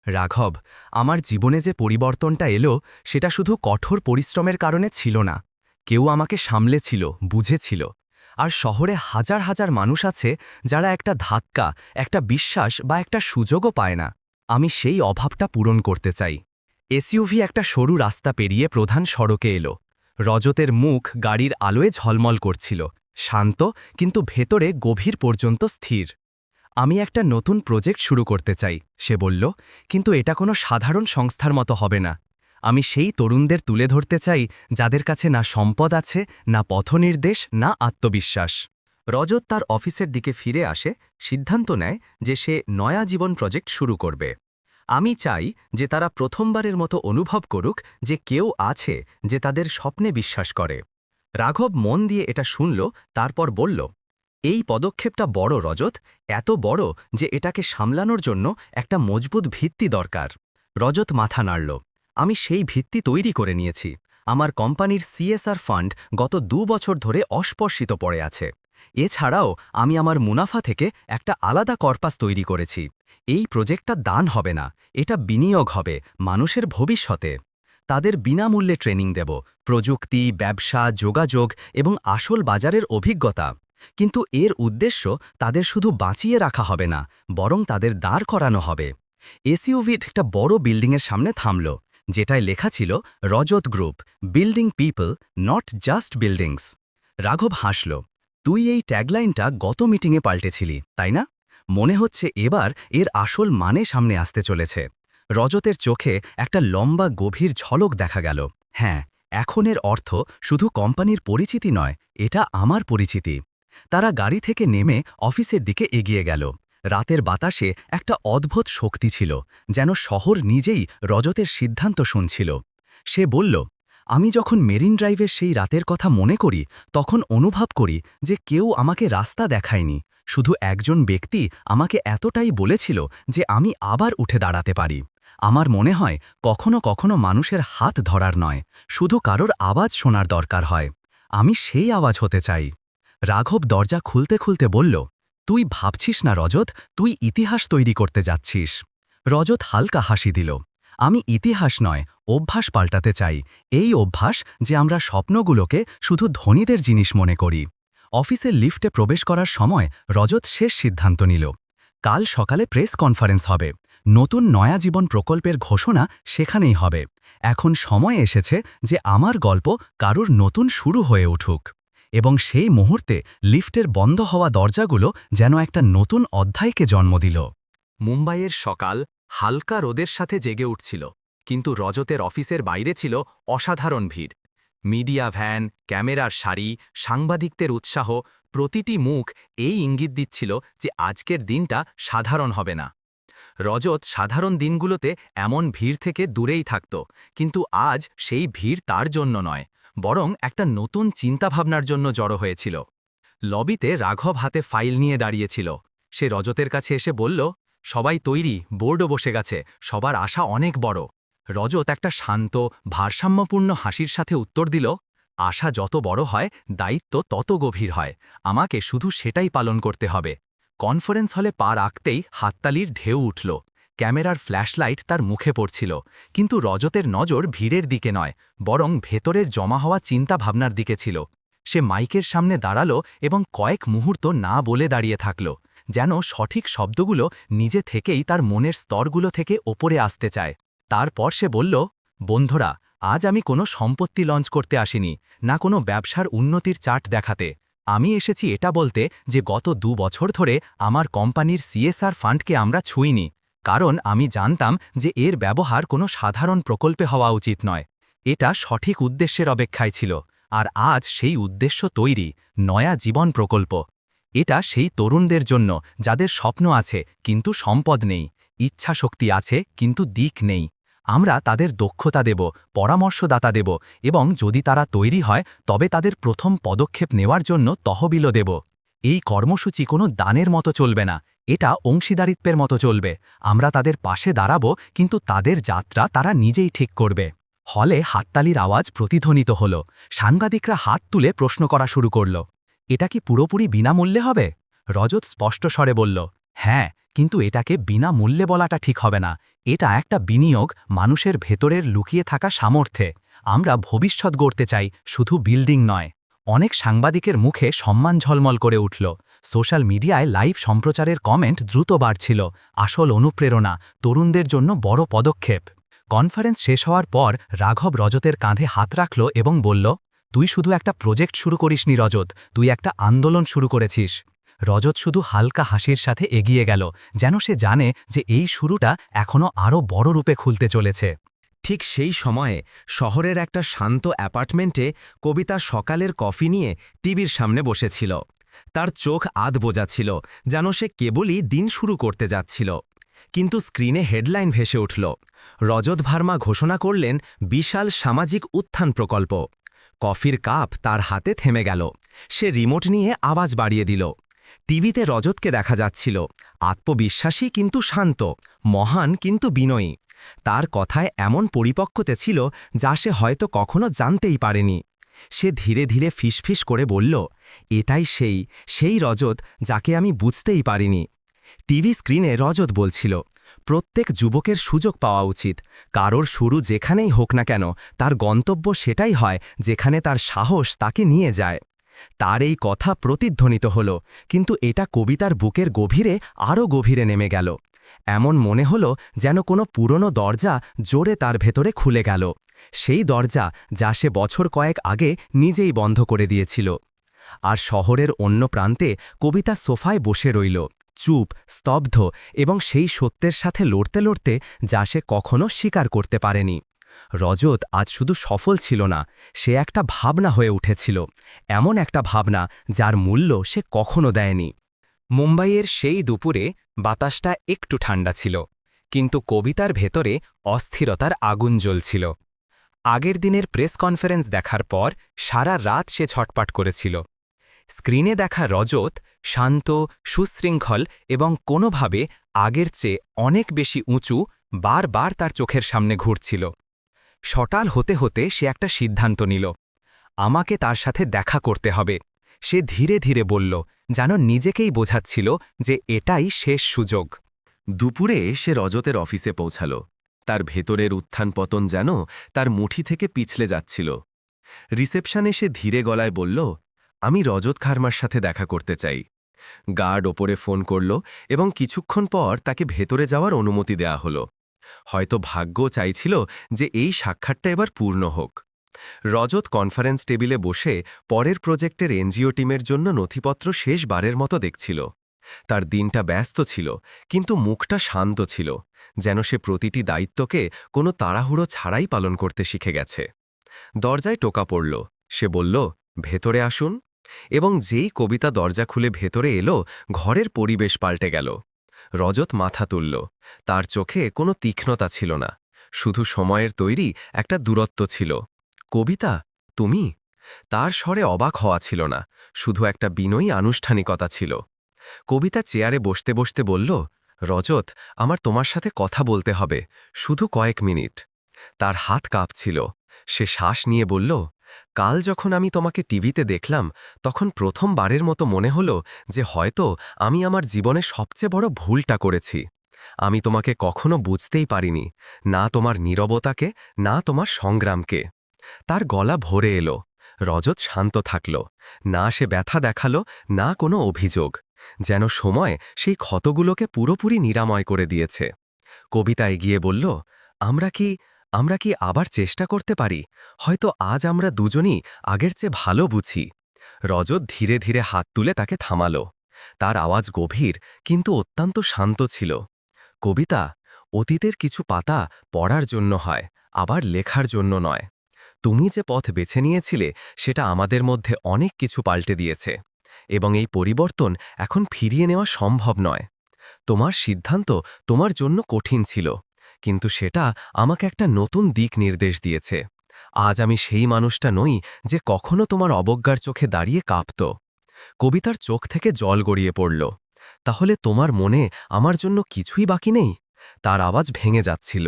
C: রাঘব, আমার জীবনে যে পরিবর্তনটা এলো সেটা শুধু কঠোর পরিশ্রমের কারণে ছিল না। কেউ আমাকে সামলেছিল, বুঝেছিল। আর শহরে হাজার হাজার মানুষ আছে যারা একটা ধাক্কা, একটা বিশ্বাস বা একটা সুযোগও পায় না। আমি সেই অভাবটা পূরণ করতে চাই। এসইউভি একটা সরু রাস্তা পেরিয়ে প্রধান সড়কে এলো। রজতের মুখ গাড়ির আলোয় ঝলমল করছিল, শান্ত কিন্তু ভেতরে গভীর পর্যন্ত স্থির। আমি একটা নতুন প্রজেক্ট শুরু করতে চাই, সে বলল, কিন্তু এটা কোনো সাধারণ সংস্থার মতো হবে না। আমি সেই তরুণদের তুলে ধরতে চাই যাদের কাছে না সম্পদ আছে, না পথনির্দেশ, না আত্মবিশ্বাস। রজত তার অফিসের দিকে ফিরে আসে, সিদ্ধান্ত নেয় যে সে নয়া জীবন প্রজেক্ট শুরু করবে। আমি চাই যে তারা প্রথমবারের মতো অনুভব করুক যে কেউ আছে যে তাদের স্বপ্নে বিশ্বাস করে। রাঘব মন দিয়ে এটা শুনল, তারপর বলল, এই পদক্ষেপটা বড় রজত, এত বড় যে এটাকে সামলানোর জন্য একটা মজবুত ভিত্তি দরকার। রজত মাথা নাড়ল। আমি সেই ভিত্তি তৈরি করে নিয়েছি। আমার কোম্পানির সিএসআর ফান্ড গত 2 বছর ধরে অস্পর্শিত পড়ে আছে। এছাড়াও আমি আমার মুনাফা থেকে একটা আলাদা কর্পাস তৈরি করেছি। এই প্রজেক্টটা দান হবে না, এটা বিনিয়োগ হবে মানুষের ভবিষ্যতে। তাদের বিনামূল্যে ট্রেনিং দেব, প্রযুক্তি, ব্যবসা, যোগাযোগ এবং আসল বাজারের অভিজ্ঞতা। কিন্তু এর উদ্দেশ্য তাদের শুধু বাঁচিয়ে রাখা হবে না, বরং তাদের দাঁড় করানো হবে। এসইউভি একটা বড় বিল্ডিংয়ের সামনে থামল, যেটায় লেখা ছিল Rajat group, building people, not just buildings. রাঘব হাসল। তুই এই ট্যাগলাইনটা গত মিটিংয়ে পাল্টেছিলি, তাই না? মনে হচ্ছে এবার এর আসল মানে সামনে আসতে চলেছে। রজতের চোখে একটা লম্বা গভীর ঝলক দেখা গেল। হ্যাঁ, এখন এর অর্থ শুধু কোম্পানির পরিচিতি নয়, এটা আমার পরিচিতি। তারা গাড়ি থেকে নেমে অফিসের দিকে এগিয়ে গেল। রাতের বাতাসে একটা অদ্ভুত শক্তি ছিল, যেন শহর নিজেই রজতের সিদ্ধান্ত শুনছিল। সে বলল, আমি যখন মেরিন ড্রাইভের সেই রাতের কথা মনে করি, তখন অনুভব করি যে কেউ আমাকে রাস্তা দেখায়নি, শুধু একজন ব্যক্তি আমাকে এতটাই বলেছিল যে আমি আবার উঠে দাঁড়াতে পারি। আমার মনে হয় কখনো কখনো মানুষের হাত ধরার নয়, শুধু কারোর আওয়াজ শোনার দরকার হয়। আমি সেই আওয়াজ হতে চাই। রাঘব দরজা খুলতে খুলতে বলল, তুই ভাবছিস না রজত, তুই ইতিহাস তৈরি করতে যাচ্ছিস। রজত হালকা হাসি দিল। আমি ইতিহাস নয়, অভ্যাস পাল্টাতে চাই। এই অভ্যাস যে আমরা স্বপ্নগুলোকে শুধু ধনীদের জিনিস মনে করি। অফিসের লিফটে প্রবেশ করার সময় রজত শেষ সিদ্ধান্ত নিল। কাল সকালে প্রেস কনফারেন্স হবে। নতুন নয়া জীবন প্রকল্পের ঘোষণা সেখানেই হবে। এখন সময় এসেছে যে আমার গল্প কারুর নতুন শুরু হয়ে উঠুক। এবং সেই মুহূর্তে লিফটের বন্ধ হওয়া দরজাগুলো যেন একটা নতুন অধ্যায়কে জন্ম দিল। মুম্বাইয়ের সকাল হালকা রোদের সাথে জেগে উঠছিল, কিন্তু রজতের অফিসের বাইরে ছিল অসাধারণ ভিড়। মিডিয়া ভ্যান, ক্যামেরার সারি, সাংবাদিকদের উৎসাহ, প্রতিটি মুখ এই ইঙ্গিত দিচ্ছিল যে আজকের দিনটা সাধারণ হবে না। রজত সাধারণ দিনগুলোতে এমন ভিড় থেকে দূরেই থাকত, কিন্তু আজ সেই ভিড় তার জন্য নয়, বরং একটা নতুন চিন্তাভাবনার জন্য জড়ো হয়েছিল। লবিতে রাঘব হাতে ফাইল নিয়ে দাঁড়িয়েছিল। সে রজতের কাছে এসে বলল, সবাই তৈরি, বোর্ডও বসে গেছে, সবার আশা অনেক বড়। রজত একটা শান্ত, ভারসাম্যপূর্ণ হাসির সাথে উত্তর দিল, আশা যত বড় হয়, দায়িত্ব তত গভীর হয়। আমাকে শুধু সেটাই পালন করতে হবে। কনফারেন্স হলে পা রাখতেই হাততালির ঢেউ উঠল। ক্যামেরার ফ্ল্যাশলাইট তার মুখে পড়ছিল, কিন্তু রজতের নজর ভিড়ের দিকে নয়, বরং ভেতরের জমা হওয়া চিন্তাভাবনার দিকে ছিল। সে মাইকের সামনে দাঁড়ালো এবং কয়েক মুহূর্ত না বলে দাঁড়িয়ে থাকল, যেন সঠিক শব্দগুলো নিজে থেকেই তার মনের স্তরগুলো থেকে ওপরে আসতে চায়। তারপর সে বলল, বন্ধুরা, আজ আমি কোনো সম্পত্তি লঞ্চ করতে আসিনি, না কোনো ব্যবসার উন্নতির চার্ট দেখাতে। আমি এসেছি এটা বলতে যে গত 2 বছর ধরে আমার কোম্পানির সিএসআর ফান্ডকে আমরা ছুঁইনি, কারণ আমি জানতাম যে এর ব্যবহার কোনো সাধারণ প্রকল্পে হওয়া উচিত নয়। এটা সঠিক উদ্দেশ্যের অপেক্ষায় ছিল, আর আজ সেই উদ্দেশ্য তৈরি, নয়া জীবন প্রকল্প। এটা সেই তরুণদের জন্য যাদের স্বপ্ন আছে কিন্তু সম্পদ নেই, ইচ্ছাশক্তি আছে কিন্তু দিক নেই। আমরা তাদের দক্ষতা দেব, পরামর্শদাতা দেব, এবং যদি তারা তৈরি হয় তবে তাদের প্রথম পদক্ষেপ নেওয়ার জন্য তহবিলও দেব। এই কর্মসূচি কোনো দানের মতো চলবে না, এটা অংশীদারিত্বের মতো চলবে। আমরা তাদের পাশে দাঁড়াবো, কিন্তু তাদের যাত্রা তারা নিজেই ঠিক করবে। হলে হাততালির আওয়াজ প্রতিধ্বনিত হল। সাংবাদিকরা হাত তুলে প্রশ্ন করা শুরু করল, এটা কি পুরোপুরি বিনামূল্যে হবে? রজত স্পষ্ট স্বরে বলল, হ্যাঁ, কিন্তু এটাকে বিনামূল্যে বলাটা ঠিক হবে না। এটা একটা বিনিয়োগ মানুষের ভেতরের লুকিয়ে থাকা সামর্থ্যে। আমরা ভবিষ্যৎ গড়তে চাই, শুধু বিল্ডিং নয়। অনেক সাংবাদিকের মুখে সম্মান ঝলমল করে উঠল। সোশ্যাল মিডিয়ায় লাইভ সম্প্রচারের কমেন্ট দ্রুত বাড়ছিল, আসল অনুপ্রেরণা, তরুণদের জন্য বড় পদক্ষেপ। কনফারেন্স শেষ হওয়ার পর রাঘব রজতের কাঁধে হাত রাখল এবং বলল, তুই শুধু একটা প্রজেক্ট শুরু করিসনি রজত, তুই একটা আন্দোলন শুরু করেছিস। রজত শুধু হালকা হাসির সাথে এগিয়ে গেল, যেন সে জানে যে এই শুরুটা এখনও আরও বড় রূপে খুলতে চলেছে।
A: ঠিক সেই সময়ে শহরের একটা শান্ত অ্যাপার্টমেন্টে কবিতা সকালের কফি নিয়ে টিভির সামনে বসেছিল। তার চোখ আধ বোঝা ছিল, যেন সে কেবলই দিন শুরু করতে যাচ্ছিল। কিন্তু স্ক্রিনে হেডলাইন ভেসে উঠল। রজত ভার্মা ঘোষণা করলেন বিশাল সামাজিক উত্থান প্রকল্প। কফির কাপ তার হাতে থেমে গেল। সে রিমোট নিয়ে আওয়াজ বাড়িয়ে দিল। টিভিতে রজতকে দেখা যাচ্ছিল, আত্মবিশ্বাসী কিন্তু শান্ত, মহান কিন্তু বিনয়ী। তার কথায় এমন পরিপক্কতা ছিল যা সে হয়তো কখনো জানতেই পারেনি। সে ধীরে ধীরে ফিসফিস করে বলল, এটাই সেই রজত যাকে আমি বুঝতেই পারিনি। টিভি স্ক্রিনে রজত বলছিল, প্রত্যেক যুবকের সুযোগ পাওয়া উচিত। কারোর শুরু যেখানেই হোক না কেন, তার গন্তব্য সেটাই হয় যেখানে তার সাহস তাকে নিয়ে যায়। তার এই কথা প্রতিধ্বনিত হল, কিন্তু এটা কবিতার বুকের গভীরে আরও গভীরে নেমে গেল। এমন মনে হল যেন কোনো পুরনো দরজা জোরে তার ভেতরে খুলে গেল, সেই দরজা যা সে বছর কয়েক আগে নিজেই বন্ধ করে দিয়েছিল। আর শহরের অন্য প্রান্তে কবিতা সোফায় বসে রইল, চুপ, স্তব্ধ, এবং সেই সত্যের সাথে লড়তে লড়তে যা সে কখনো স্বীকার করতে পারেনি। রজত আজ শুধু সফল ছিল না, সে একটা ভাবনা হয়ে উঠেছিল, এমন একটা ভাবনা যার মূল্য সে কখনো দেয়নি। মুম্বাইয়ের সেই দুপুরে বাতাসটা একটু ঠান্ডা ছিল, কিন্তু কবিতার ভেতরে অস্থিরতার আগুন জ্বলছিল। আগের দিনের প্রেস কনফারেন্স দেখার পর সারা রাত সে ছটপাট করেছিল। স্ক্রিনে দেখা রজত শান্ত, সুশৃঙ্খল এবং কোনোভাবে আগের চেয়ে অনেক বেশি উঁচু বারবার তার চোখের সামনে ঘুরছিল। সকাল হতে হতে সে একটা সিদ্ধান্ত নিল, আমাকে তার সাথে দেখা করতে হবে। সে ধীরে ধীরে বলল, যেন নিজেকেই বোঝাচ্ছিল যে এটাই শেষ সুযোগ। দুপুরে সে রজতের অফিসে পৌঁছাল। তার ভেতরের উত্থান পতন যেন তার মুঠি থেকে পিছলে যাচ্ছিল। রিসেপশনে সে ধীরে গলায় বলল, আমি রজত ভার্মার সাথে দেখা করতে চাই। গার্ড ওপরে ফোন করল এবং কিছুক্ষণ পর তাকে ভেতরে যাওয়ার অনুমতি দেয়া হল। হয়তো ভাগ্য চাইছিল যে এই সাক্ষাৎটা এবার পূর্ণ হোক। রজত কনফারেন্স টেবিলে বসে পরের প্রজেক্টের এনজিও টিমের জন্য নথিপত্র শেষবারের মতো দেখছিল। তার দিনটা ব্যস্ত ছিল, কিন্তু মুখটা শান্ত ছিল, যেন সে প্রতিটি দায়িত্বকে কোনো তাড়াহুড়ো ছাড়াই পালন করতে শিখে গেছে। দরজায় টোকা পড়ল। সে বলল, ভেতরে আসুন। এবং যেই কবিতা দরজা খুলে ভেতরে এলো, ঘরের পরিবেশ পাল্টে গেল। রজত মাথা তুলল। তার চোখে কোনো তীক্ষ্ণতা ছিল না, শুধু সময়ের তৈরি একটা দূরত্ব ছিল। কবিতা, তুমি? তার স্বরে অবাক হওয়া ছিল না, শুধু একটা বিনয়ী আনুষ্ঠানিকতা ছিল। কবিতা চেয়ারে বসতে বসতে বলল, রজত, আমার তোমার সাথে কথা বলতে হবে, শুধু কয়েক মিনিট। তার হাত কাঁপছিল। সে শ্বাস নিয়ে বলল, কাল যখন আমি তোমাকে টিভিতে দেখলাম, তখন প্রথমবারের মতো মনে হলো যে হয়তো আমি আমার জীবনে সবচেয়ে বড় ভুলটা করেছি। আমি তোমাকে কখনো বুঝতেই পারিনি, না তোমার নীরবতাকে, না তোমার সংগ্রামকে। তার গলা ভরে এলো। রজত শান্ত থাকল, না সে ব্যথা দেখালো, না কোনো অভিযোগ, যেন সময় সেই ক্ষতগুলোকে পুরোপুরি নিরাময় করে দিয়েছে। কবিতা এগিয়ে বলল, আমরা কি আবার চেষ্টা করতে পারি? হয়তো আজ আমরা দুজনই আগের চেয়ে ভালো বুঝি। রজত ধীরে ধীরে হাত তুলে তাকে থামাল। তার আওয়াজ গভীর কিন্তু অত্যন্ত শান্ত ছিল। কবিতা, অতীতের কিছু পাতা পড়ার জন্য হয়, আবার লেখার জন্য নয়। তুমি যে পথ বেছে নিয়েছিলে সেটা আমাদের মধ্যে অনেক কিছু পাল্টে দিয়েছে, এবং এই পরিবর্তন এখন ফিরিয়ে নেওয়া সম্ভব নয়। তোমার সিদ্ধান্ত তোমার জন্য কঠিন ছিল, কিন্তু সেটা আমাকে একটা নতুন দিক নির্দেশ দিয়েছে। আজ আমি সেই মানুষটা নই যে কখনো তোমার অবজ্ঞার চোখে দাঁড়িয়ে কাঁপত। কবিতার চোখ থেকে জল গড়িয়ে পড়ল। তাহলে তোমার মনে আমার জন্য কিছুই বাকি নেই? তার আওয়াজ ভেঙে যাচ্ছিল।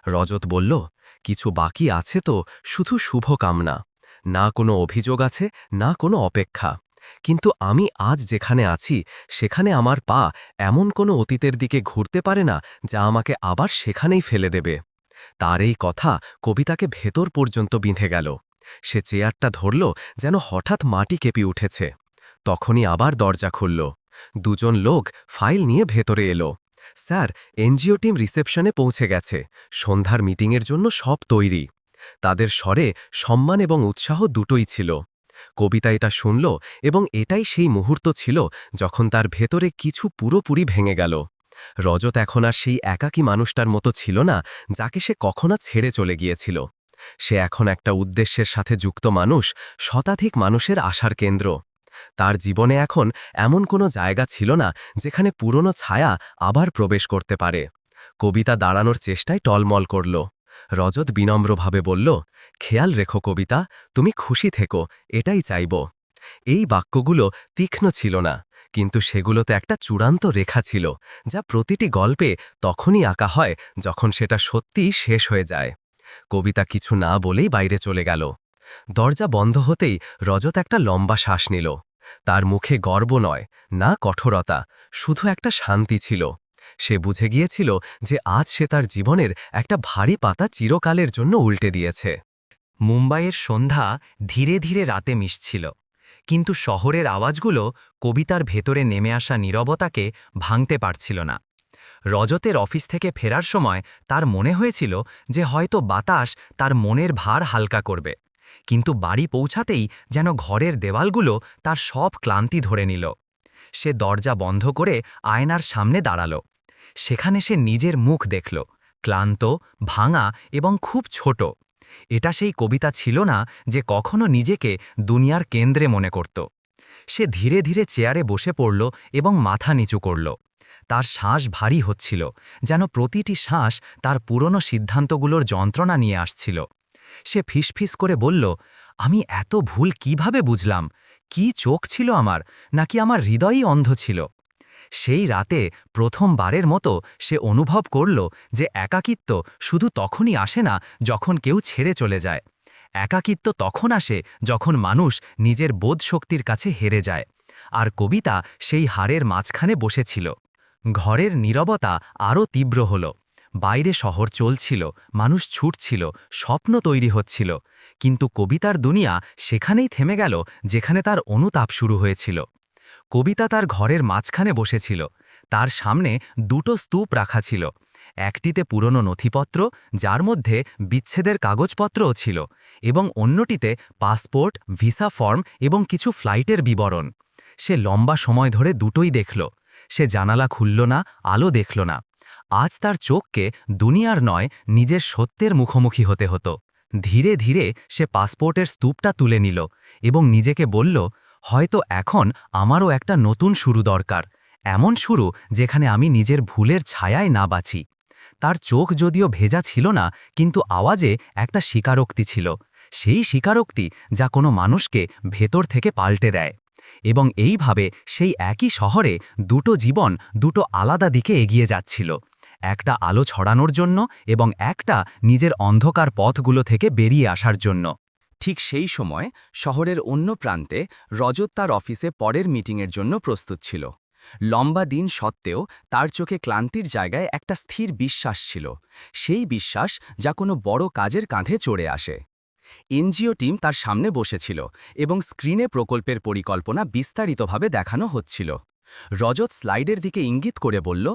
A: রজত বলল, কিছু বাকি আছে তো, শুধু শুভকামনা। না কোনো অভিযোগ আছে, না কোনো অপেক্ষা। কিন্তু আমি আজ যেখানে আছি, সেখানে আমার পা এমন কোনো অতীতের দিকে ঘুরতে পারে না যা আমাকে আবার সেখানেই ফেলে দেবে। তার এই কথা কবিতাকে ভেতর পর্যন্ত বিঁধে গেল। সে চেয়ারটা ধরল, যেন হঠাৎ মাটি কেঁপে উঠেছে। তখনই আবার দরজা খুলল। দুজন লোক ফাইল নিয়ে ভেতরে এলো। স্যার, এনজিও টিম রিসেপশনে পৌঁছে গেছে। সন্ধ্যার মিটিংয়ের জন্য সব তৈরি। তাদের স্বরে সম্মান এবং উৎসাহ দুটোই ছিল। কবিতা এটা শুনল এবং এটাই সেই মুহূর্ত ছিল যখন তার ভেতরে কিছু পুরোপুরি ভেঙে গেল। রজত এখন আর সেই একাকী মানুষটার মতো ছিল না, যাকে সে কখনো ছেড়ে চলে গিয়েছিল। সে এখন একটা উদ্দেশ্যের সাথে যুক্ত মানুষ, শতাধিক মানুষের আশার কেন্দ্র। তার জীবনে এখন এমন কোনো জায়গা ছিল না যেখানে পুরনো ছায়া আবার প্রবেশ করতে পারে। কবিতা দাঁড়ানোর চেষ্টায় টলমল করল। রজত বিনম্রভাবে বলল, খেয়াল রেখো কবিতা, তুমি খুশি থেকো, এটাই চাইব। এই বাক্যগুলো তীক্ষ্ণ ছিল না, কিন্তু সেগুলোতে একটা চূড়ান্ত রেখা ছিল, যা প্রতিটি গল্পে তখনই আঁকা হয় যখন সেটা সত্যিই শেষ হয়ে যায়। কবিতা কিছু না বলেই বাইরে চলে গেল। দরজা বন্ধ হতেই রজত একটা লম্বা শ্বাস নিল। তার মুখে গর্ব নয়, না কঠোরতা, শুধু একটা শান্তি ছিল। সে বুঝে গিয়েছিল যে আজ সে তার জীবনের একটা ভারী পাতা চিরকালের জন্য উল্টে দিয়েছে।
C: মুম্বাইয়ের সন্ধ্যা ধীরে ধীরে রাতে মিশছিল, কিন্তু শহরের আওয়াজগুলো কবিতার ভেতরে নেমে আসা নীরবতাকে ভাঙতে পারছিল না। রজতের অফিস থেকে ফেরার সময় তার মনে হয়েছিল যে হয়তো বাতাস তার মনের ভার হালকা করবে, কিন্তু বাড়ি পৌঁছাতেই যেন ঘরের দেওয়ালগুলো তার সব ক্লান্তি ধরে নিল। সে দরজা বন্ধ করে আয়নার সামনে দাঁড়াল। সেখানে সে নিজের মুখ দেখল, ক্লান্ত, ভাঙা এবং খুব ছোট। এটা সেই কবিতা ছিল না যে কখনো নিজেকে দুনিয়ার কেন্দ্রে মনে করত। সে ধীরে ধীরে চেয়ারে বসে পড়ল এবং মাথা নিচু করল। তার শ্বাস ভারী হচ্ছিল, যেন প্রতিটি শ্বাস তার পুরনো সিদ্ধান্তগুলোর যন্ত্রণা নিয়ে আসছিল। সে ফিসফিস করে বলল, আমি এত ভুল কিভাবে বুঝলাম? কি চোখ ছিল আমার, নাকি আমার হৃদয়ই অন্ধ ছিল? সেই রাতে প্রথমবারের মতো সে অনুভব করল যে একাকিত্ব শুধু তখনই আসে না যখন কেউ ছেড়ে চলে যায়। একাকিত্ব তখন আসে যখন মানুষ নিজের বোধশক্তির কাছে হেরে যায়। আর কবিতা সেই হারের মাঝখানে বসেছিল। ঘরের নীরবতা আরও তীব্র হল। বাইরে শহর চলছিল, মানুষ ছুটছিল, স্বপ্ন তৈরি হচ্ছিল, কিন্তু কবিতার দুনিয়া সেখানেই থেমে গেল যেখানে তার অনুতাপ শুরু হয়েছিল। কবিতা তার ঘরের মাঝখানে বসেছিল। তার সামনে দুটো স্তূপ রাখা ছিল। একটিতে পুরনো নথিপত্র, যার মধ্যে বিচ্ছেদের কাগজপত্রও ছিল, এবং অন্যটিতে পাসপোর্ট, ভিসা ফর্ম এবং কিছু ফ্লাইটের বিবরণ। সে লম্বা সময় ধরে দুটোই দেখল। সে জানালা খুলল না, আলো দেখল না। আজ তার চোখকে দুনিয়ার নয়, নিজের সত্যের মুখোমুখি হতে হতো। ধীরে ধীরে সে পাসপোর্টের স্তূপটা তুলে নিল এবং নিজেকে বলল, হয়তো এখন আমারও একটা নতুন শুরু দরকার, এমন শুরু যেখানে আমি নিজের ভুলের ছায়ায় না বাঁচি। তার চোখ যদিও ভেজা ছিল না, কিন্তু আওয়াজে একটা স্বীকারোক্তি ছিল, সেই স্বীকারোক্তি যা কোনো মানুষকে ভেতর থেকে পাল্টে দেয়। এবং এইভাবে সেই একই শহরে দুটো জীবন দুটো আলাদা দিকে এগিয়ে যাচ্ছিল, একটা আলো ছড়ানোর জন্য এবং একটা নিজের অন্ধকার পথগুলো থেকে বেরিয়ে আসার জন্য।
B: ঠিক সেই সময় শহরের অন্য প্রান্তে রজত তার অফিসে পরের মিটিংয়ের জন্য প্রস্তুত ছিল। লম্বা দিন সত্ত্বেও তার চোখে ক্লান্তির জায়গায় একটা স্থির বিশ্বাস ছিল, সেই বিশ্বাস যা কোনো বড় কাজের কাঁধে চড়ে আসে। এনজিও টিম তার সামনে বসেছিল এবং স্ক্রিনে প্রকল্পের পরিকল্পনা বিস্তারিতভাবে দেখানো হচ্ছিল। রজত স্লাইডের দিকে ইঙ্গিত করে বলল,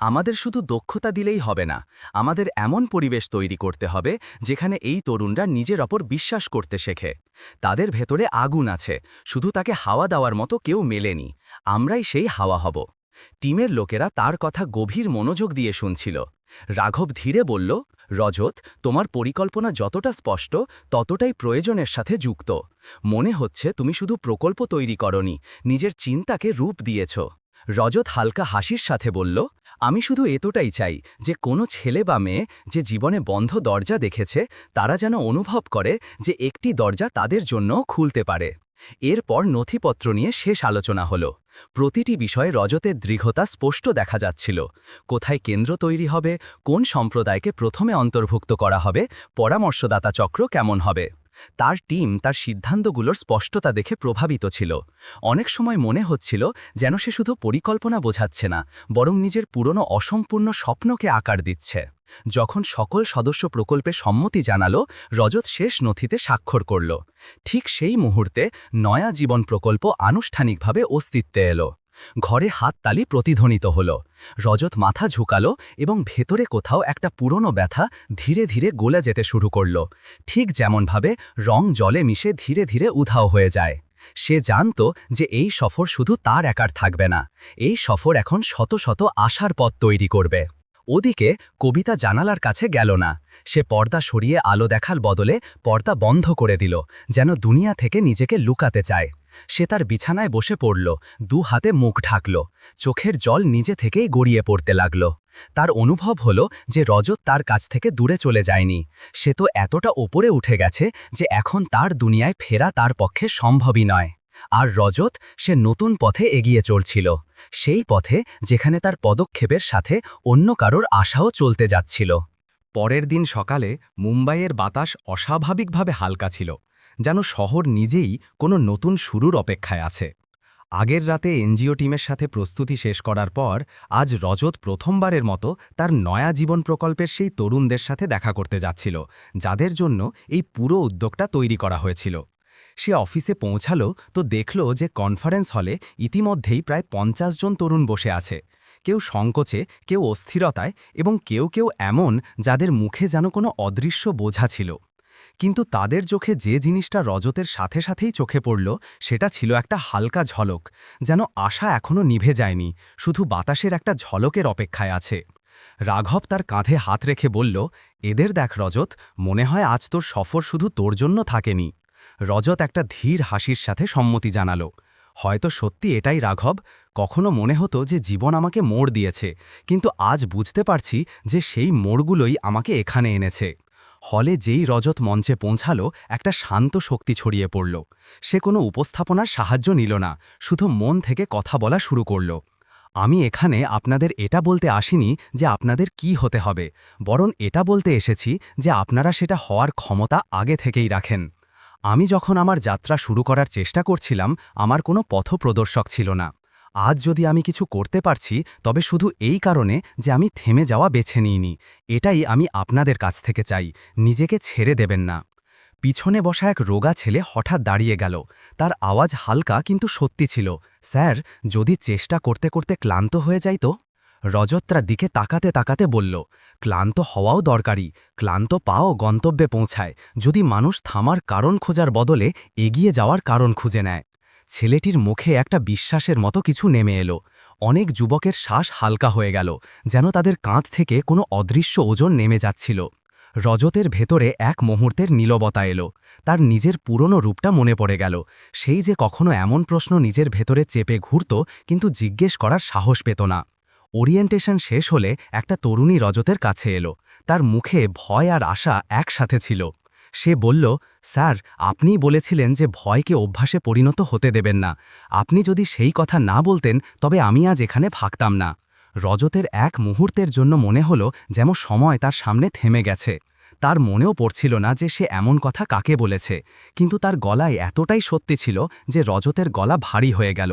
B: আমাদের শুধু দক্ষতা দিলেই হবে না, আমাদের এমন পরিবেশ তৈরি করতে হবে যেখানে এই তরুণরা নিজের ওপর বিশ্বাস করতে শেখে। তাদের ভেতরে আগুন আছে, শুধু তাকে হাওয়া দেওয়ার মতো কেউ মেলেনি, আমরাই সেই হাওয়া হব। টিমের লোকেরা তার কথা গভীর মনোযোগ দিয়ে শুনছিল। রাঘব ধীরে বলল, রজত, তোমার পরিকল্পনা যতটা স্পষ্ট ততটাই প্রয়োজনের সাথে যুক্ত। মনে হচ্ছে তুমি শুধু প্রকল্প তৈরি করনি, নিজের চিন্তাকে রূপ দিয়েছ। রজত হালকা হাসির সাথে বলল, আমি শুধু এতটাই চাই যে কোনো ছেলে বা মেয়ে যে জীবনে বন্ধ দরজা দেখেছে, তারা যেন অনুভব করে যে একটি দরজা তাদের জন্যও খুলতে পারে। এরপর নথিপত্র নিয়ে শেষ আলোচনা হলো। প্রতিটি বিষয়ে রজতের দৃঢ়তা স্পষ্ট দেখা যাচ্ছিল। কোথায় কেন্দ্র তৈরি হবে, কোন সম্প্রদায়কে প্রথমে অন্তর্ভুক্ত করা হবে, পরামর্শদাতা চক্র কেমন হবে। তার টিম তার সিদ্ধান্তগুলোর স্পষ্টতা দেখে প্রভাবিত ছিল। অনেক সময় মনে হচ্ছিল যেন সে শুধু পরিকল্পনা বোঝাচ্ছে না, বরং নিজের পুরনো অসম্পূর্ণ স্বপ্নকে আকার দিচ্ছে। যখন সকল সদস্য প্রকল্পে সম্মতি জানালো, রজত শেষ নথিতে স্বাক্ষর করল। ঠিক সেই মুহূর্তে নয়া জীবন প্রকল্প আনুষ্ঠানিকভাবে অস্তিত্বে এলো।
C: ঘরে হাততালি প্রতিধ্বনিত হল। রজত মাথা ঝুঁকালো এবং ভেতরে কোথাও একটা পুরনো ব্যথা ধীরে ধীরে গলে যেতে শুরু করল, ঠিক যেমনভাবে রং জলে মিশে ধীরে ধীরে উধাও হয়ে যায়। সে জানত যে এই সফর শুধু তার একার থাকবে না, এই সফর এখন শত শত আশার পথ তৈরি করবে। ওদিকে কবিতা জানালার কাছে গেল না। সে পর্দা সরিয়ে আলো দেখার বদলে পর্দা বন্ধ করে দিল, যেন দুনিয়া থেকে নিজেকে লুকাতে চায়। সে তার বিছানায় বসে পড়ল, দু হাতে মুখ ঢাকল, চোখের জল নিজে থেকেই গড়িয়ে পড়তে লাগল। তার অনুভব হলো যে রজত তার কাছ থেকে দূরে চলে যায়নি, সে তো এতটা ওপরে উঠে গেছে যে এখন তার দুনিয়ায় ফেরা তার পক্ষে সম্ভবই নয়। আর রজত, সে নতুন পথে এগিয়ে চলছিল, সেই পথে যেখানে তার পদক্ষেপের সাথে অন্য কারোর আশাও চলতে যাচ্ছিল।
B: পরের দিন সকালে মুম্বাইয়ের বাতাস অস্বাভাবিকভাবে হালকা ছিল, যেন শহর নিজেই কোনো নতুন শুরুর অপেক্ষায় আছে। আগের রাতে এনজিও টিমের সাথে প্রস্তুতি শেষ করার পর আজ রজত প্রথমবারের মতো তার নয়া জীবন প্রকল্পের সেই তরুণদের সাথে দেখা করতে যাচ্ছিল, যাদের জন্য এই পুরো উদ্যোগটা তৈরি করা হয়েছিল। সে অফিসে পৌঁছালো তো দেখল যে কনফারেন্স হলে ইতিমধ্যেই প্রায় 50 জন তরুণ বসে আছে, কেউ সংকোচে, কেউ অস্থিরতায় এবং কেউ কেউ এমন যাদের মুখে যেন কোনো অদৃশ্য বোঝা ছিল। কিন্তু তাদের চোখে যে জিনিসটা রজতের সাথে সাথেই চোখে পড়ল সেটা ছিল একটা হালকা ঝলক, যেন আশা এখনও নিভে যায়নি, শুধু বাতাসের একটা ঝলকের অপেক্ষায় আছে। রাঘব তার কাঁধে হাত রেখে বলল, এদের দেখ রজত, মনে হয় আজ তোর সফর শুধু তোর জন্য থাকেনি। রজত একটা ধীর হাসির সাথে সম্মতি জানালো। হয়তো সত্যি এটাই রাঘব, কখনো মনে হতো যে জীবন আমাকে মোড় দিয়েছে, কিন্তু আজ বুঝতে পারছি যে সেই মোড়গুলোই আমাকে এখানে এনেছে। হলে যেই রজত মঞ্চে পৌঁছালো, একটা শান্ত শক্তি ছড়িয়ে পড়ল। সে কোনো উপস্থাপনার সাহায্য নিল না, শুধু মন থেকে কথা বলা শুরু করল। আমি এখানে আপনাদের এটা বলতে আসিনি যে আপনাদের কি হতে হবে, বরং এটা বলতে এসেছি যে আপনারা সেটা হওয়ার ক্ষমতা আগে থেকেই রাখেন। আমি যখন আমার যাত্রা শুরু করার চেষ্টা করছিলাম, আমার কোনো পথপ্রদর্শক ছিল না। আজ যদি আমি কিছু করতে পারছি, তবে শুধু এই কারণে যে আমি থেমে যাওয়া বেছে নিইনি। এটাই আমি আপনাদের কাছ থেকে চাই, নিজেকে ছেড়ে দেবেন না। পিছনে বসা এক রোগা ছেলে হঠাৎ দাঁড়িয়ে গেল, তার আওয়াজ হালকা কিন্তু সত্যি ছিল। স্যার, যদি চেষ্টা করতে করতে ক্লান্ত হয়ে যাই তো? রজত তার দিকে তাকাতে তাকাতে বলল, ক্লান্ত হওয়াও দরকারি, ক্লান্ত পাও গন্তব্যে পৌঁছায়, যদি মানুষ থামার কারণ খোঁজার বদলে এগিয়ে যাওয়ার কারণ খুঁজে নেয়। ছেলেটির মুখে একটা বিশ্বাসের মতো কিছু নেমে এলো। অনেক যুবকের শ্বাস হালকা হয়ে গেল, যেন তাদের কাঁধ থেকে কোনো অদৃশ্য ওজন নেমে যাচ্ছিল। রজতের ভেতরে এক মুহূর্তের নীরবতা এলো, তার নিজের পুরনো রূপটা মনে পড়ে গেল, সেই যে কখনো এমন প্রশ্ন নিজের ভেতরে চেপে ঘুরত কিন্তু জিজ্ঞেস করার সাহস পেত না। ওরিয়েন্টেশন শেষ হলে একটা তরুণী রজতের কাছে এলো, তার মুখে ভয় আর আশা একসাথে ছিল। সে বলল, স্যার, আপনিই বলেছিলেন যে ভয়কে অভ্যাসে পরিণত হতে দেবেন না। আপনি যদি সেই কথা না বলতেন তবে আমি আজ এখানে থাকতাম না। রজতের এক মুহূর্তের জন্য মনে হলো যেমন সময় তার সামনে থেমে গেছে। তার মনেও পড়ছিল না যে সে এমন কথা কাকে বলেছে, কিন্তু তার গলায় এতটাই সত্যি ছিল যে রজতের গলা ভারী হয়ে গেল।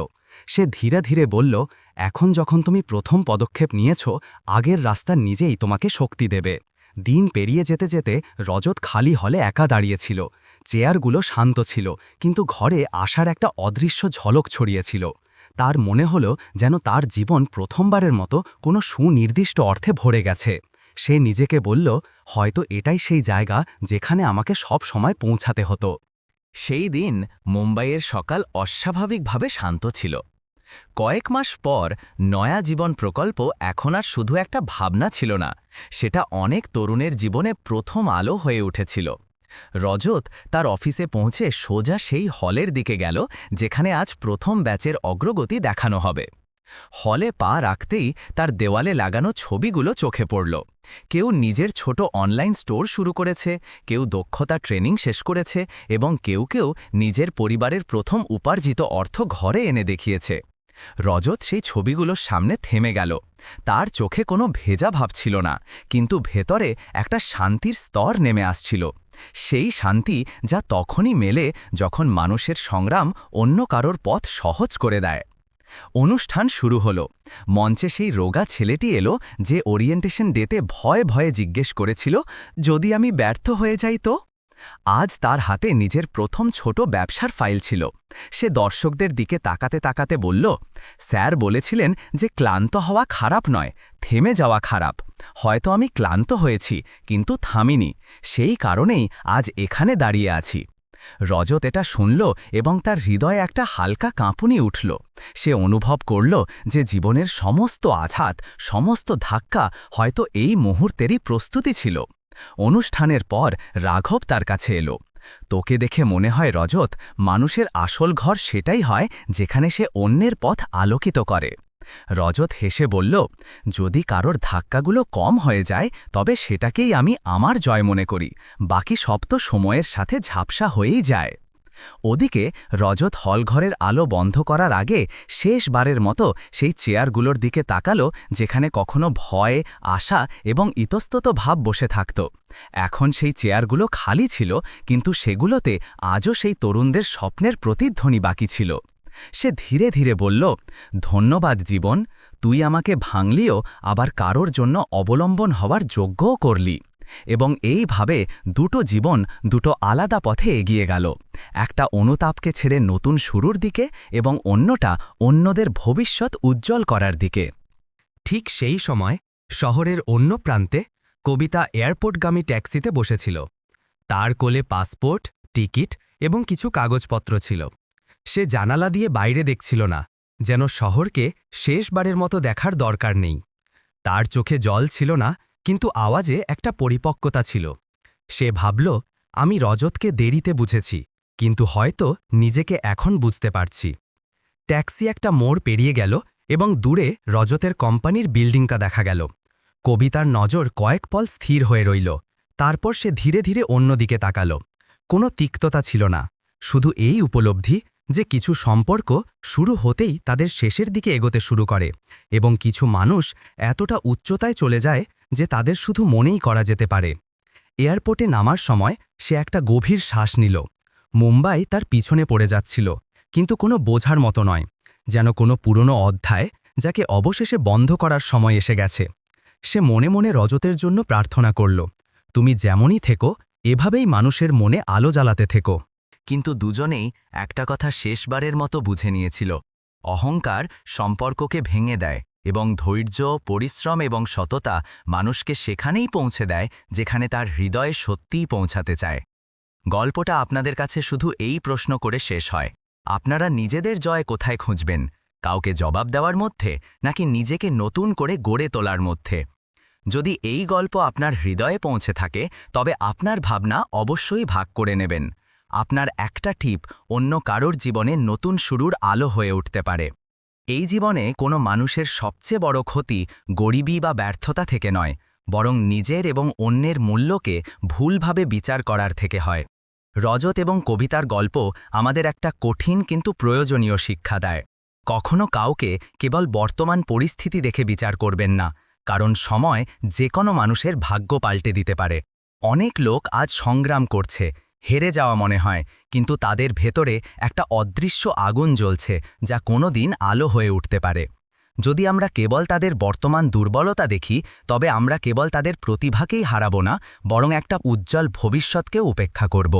B: সে ধীরে ধীরে বলল, এখন যখন তুমি প্রথম পদক্ষেপ নিয়েছ, আগের রাস্তা নিজেই তোমাকে শক্তি দেবে। দিন পেরিয়ে যেতে যেতে রজত খালি হলে একা দাঁড়িয়েছিল। চেয়ারগুলো শান্ত ছিল, কিন্তু ঘরে আশার একটা অদৃশ্য ঝলক ছড়িয়েছিল। তার মনে হলো যেন তার জীবন প্রথমবারের মতো কোনো সুনির্দিষ্ট অর্থে ভরে গেছে। সে নিজেকে বলল, হয়তো এটাই সেই জায়গা যেখানে আমাকে সব সময় পৌঁছাতে হতো। সেই দিন মুম্বাইয়ের সকাল অস্বাভাবিকভাবে শান্ত ছিল। কয়েক মাস পর নয়া জীবন প্রকল্প এখন আর শুধু একটা ভাবনা ছিল না, সেটা অনেক তরুণের জীবনে প্রথম আলো হয়ে উঠেছিল। রজত তার অফিসে পৌঁছে সোজা সেই হলের দিকে গেল যেখানে আজ প্রথম ব্যাচের অগ্রগতি দেখানো হবে। হলে পা রাখতেই তার দেওয়ালে লাগানো ছবিগুলো চোখে পড়ল। কেউ নিজের ছোট অনলাইন স্টোর শুরু করেছে, কেউ দক্ষতা ট্রেনিং শেষ করেছে এবং কেউ কেউ নিজের পরিবারের প্রথম উপার্জিত অর্থ ঘরে এনে দেখিয়েছে। রজত সেই ছবিগুলোর সামনে থেমে গেল। তার চোখে কোনো ভেজা ভাব ছিল না, কিন্তু ভেতরে একটা শান্তির স্তর নেমে আসছিল। সেই শান্তি যা তখনই মেলে যখন মানুষের সংগ্রাম অন্য কারোর পথ সহজ করে দেয়। অনুষ্ঠান শুরু হলো। মঞ্চে সেই রোগা ছেলেটি এলো যে ওরিয়েন্টেশন ডেতে ভয়ে ভয়ে জিজ্ঞেস করেছিল, যদি আমি ব্যর্থ হয়ে যাই তো?
A: আজ তার হাতে নিজের প্রথম ছোট ব্যবসার ফাইল ছিল। সে দর্শকদের দিকে তাকাতে তাকাতে বলল, স্যার বলেছিলেন যে ক্লান্ত হওয়া খারাপ নয়, থেমে যাওয়া খারাপ। হয়তো আমি ক্লান্ত হয়েছি, কিন্তু থামিনি। সেই কারণেই আজ এখানে দাঁড়িয়ে আছি। রজত এটা শুনল এবং তার হৃদয়ে একটা হালকা কাঁপুনি উঠল। সে অনুভব করল যে জীবনের সমস্ত আঘাত, সমস্ত ধাক্কা হয়তো এই মুহূর্তেরই প্রস্তুতি ছিল। অনুষ্ঠানের পর রাঘব তার কাছে এলো। তোকে দেখে মনে হয় রজত, মানুষের আসল ঘর সেটাই হয় যেখানে সে অন্যের পথ আলোকিত করে। রজত হেসে বলল, যদি কারোর ধাক্কাগুলো কম হয়ে যায় তবে সেটাকেই আমি আমার জয় মনে করি। বাকি সব তো সময়ের সাথে ঝাপসা হয়েই যায়। ওদিকে রজত হলঘরের আলো বন্ধ করার আগে শেষবারের মতো সেই চেয়ারগুলোর দিকে তাকালো যেখানে কখনো ভয়, আশা এবং ইতস্তত ভাব বসে থাকত। এখন সেই চেয়ারগুলো খালি ছিল, কিন্তু সেগুলোতে আজও সেই তরুণদের স্বপ্নের প্রতিধ্বনি বাকি ছিল। সে ধীরে ধীরে বলল, ধন্যবাদ জীবন, তুই আমাকে ভাঙলিও আবার কারোর জন্য অবলম্বন হওয়ার যোগ্যও করলি। এবং এইভাবে দুটো জীবন দুটো আলাদা পথে এগিয়ে গেল, একটা অনুতাপকে ছেড়ে নতুন শুরুর দিকে এবং অন্যটা অন্যদের ভবিষ্যৎ উজ্জ্বল করার দিকে। ঠিক সেই সময় শহরের অন্য প্রান্তে কবিতা এয়ারপোর্টগামী ট্যাক্সিতে বসেছিল। তার কোলে পাসপোর্ট, টিকিট এবং কিছু কাগজপত্র ছিল। সে জানালা দিয়ে বাইরে দেখছিল না, যেন শহরকে শেষবারের মতো দেখার দরকার নেই। তার চোখে জল ছিল না, কিন্তু আওয়াজে একটা পরিপক্কতা ছিল। সে ভাবল, আমি রজতকে দেরিতে বুঝেছি, কিন্তু হয়তো নিজেকে এখন বুঝতে পারছি। ট্যাক্সি একটা মোড় পেরিয়ে গেল এবং দূরে রজতের কোম্পানির বিল্ডিংটা দেখা গেল। কবিতার নজর কয়েক পল স্থির হয়ে রইল। তারপর সে ধীরে ধীরে অন্যদিকে তাকাল। কোনো তিক্ততা ছিল না, শুধু এই উপলব্ধি যে কিছু সম্পর্ক শুরু হতেই তাদের শেষের দিকে এগোতে শুরু করে, এবং কিছু মানুষ এতটা উচ্চতায় চলে যায় যে তাদের শুধু মনেই করা যেতে পারে। এয়ারপোর্টে নামার সময় সে একটা গভীর শ্বাস নিল। মুম্বাই তার পিছনে পড়ে যাচ্ছিল, কিন্তু কোনো বোঝার মতো নয়, যেন কোনো পুরনো অধ্যায় যাকে অবশেষে বন্ধ করার সময় এসে গেছে। সে মনে মনে রজতের জন্য প্রার্থনা করল, তুমি যেমনই থেকো এভাবেই মানুষের মনে আলো জ্বালাতে থেকো। কিন্তু দুজনেই একটা কথা শেষবারের মতো বুঝে নিয়েছিল, অহংকার সম্পর্ককে ভেঙে দেয় এবং ধৈর্য, পরিশ্রম এবং সততা মানুষকে সেখানেই পৌঁছে দেয় যেখানে তার হৃদয়ে সত্যিই পৌঁছাতে চায়। গল্পটা আপনাদের কাছে শুধু এই প্রশ্ন করে শেষ হয়, আপনারা নিজেদের জয় কোথায় খুঁজবেন? কাউকে জবাব দেওয়ার মধ্যে, নাকি নিজেকে নতুন করে গড়ে তোলার মধ্যে? যদি এই গল্প আপনার হৃদয়ে পৌঁছে থাকে তবে আপনার ভাবনা অবশ্যই ভাগ করে নেবেন। আপনার একটা টিপ অন্য কারোর জীবনে নতুন শুরুর আলো হয়ে উঠতে পারে। এই জীবনে কোনো মানুষের সবচেয়ে বড় ক্ষতি গরিবী বা ব্যর্থতা থেকে নয়, বরং নিজের এবং অন্যের মূল্যকে ভুলভাবে বিচার করার থেকে হয়। রজত এবং কবিতার গল্প আমাদের একটা কঠিন কিন্তু প্রয়োজনীয় শিক্ষা দেয়। কখনো কাউকে কেবল বর্তমান পরিস্থিতি দেখে বিচার করবেন না, কারণ সময় যে কোনো মানুষের ভাগ্য পাল্টে দিতে পারে। অনেক লোক আজ সংগ্রাম করছে, হেরে যাওয়া মনে হয়, কিন্তু তাদের ভেতরে একটা অদৃশ্য আগুন জ্বলছে যা কোনোদিন আলো হয়ে উঠতে পারে। যদি আমরা কেবল তাদের বর্তমান দুর্বলতা দেখি তবে আমরা কেবল তাদের প্রতিভাকেই হারাবো না, বরং একটা উজ্জ্বল ভবিষ্যৎকেও উপেক্ষা করব।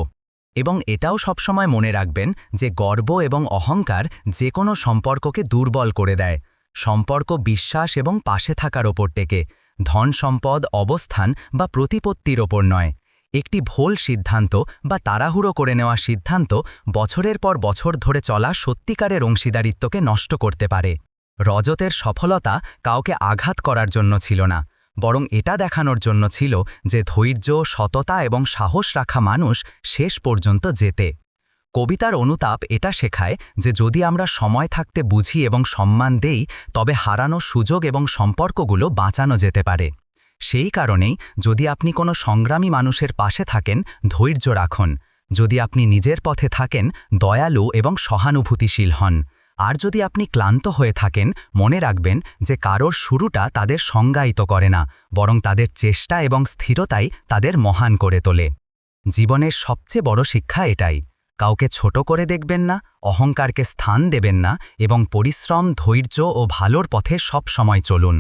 A: এবং এটাও সবসময় মনে রাখবেন যে গর্ব এবং অহংকার যে কোনো সম্পর্ককে দুর্বল করে দেয়। সম্পর্ক বিশ্বাস এবং পাশে থাকার ওপর টেকে, ধন সম্পদ, অবস্থান বা প্রতিপত্তির ওপর নয়। একটি ভুল সিদ্ধান্ত বা তাড়াহুড়ো করে নেওয়া সিদ্ধান্ত বছরের পর বছর ধরে চলা সত্যিকারের অংশীদারিত্বকে নষ্ট করতে পারে। রজতের সফলতা কাউকে আঘাত করার জন্য ছিল না, বরং এটা দেখানোর জন্য ছিল যে ধৈর্য, সততা এবং সাহস রাখা মানুষ শেষ পর্যন্ত জেতে। কবিতার অনুতাপ এটা শেখায় যে যদি আমরা সময় থাকতে বুঝি এবং সম্মান দেই তবে হারানো সুযোগ এবং সম্পর্কগুলো বাঁচানো যেতে পারে। সেই কারণেই যদি আপনি কোনো সংগ্রামী মানুষের পাশে থাকেন, ধৈর্য রাখুন। যদি আপনি নিজের পথে থাকেন, দয়ালু এবং সহানুভূতিশীল হন। আর যদি আপনি ক্লান্ত হয়ে থাকেন, মনে রাখবেন যে কারোর শুরুটা তাদের সংজ্ঞায়িত করে না, বরং তাদের চেষ্টা এবং স্থিরতাই তাদের মহান করে তোলে। জীবনের সবচেয়ে বড় শিক্ষা এটাই, কাউকে ছোট করে দেখবেন না, অহংকারকে স্থান দেবেন না এবং পরিশ্রম, ধৈর্য ও ভালোর পথে সব সময় চলুন।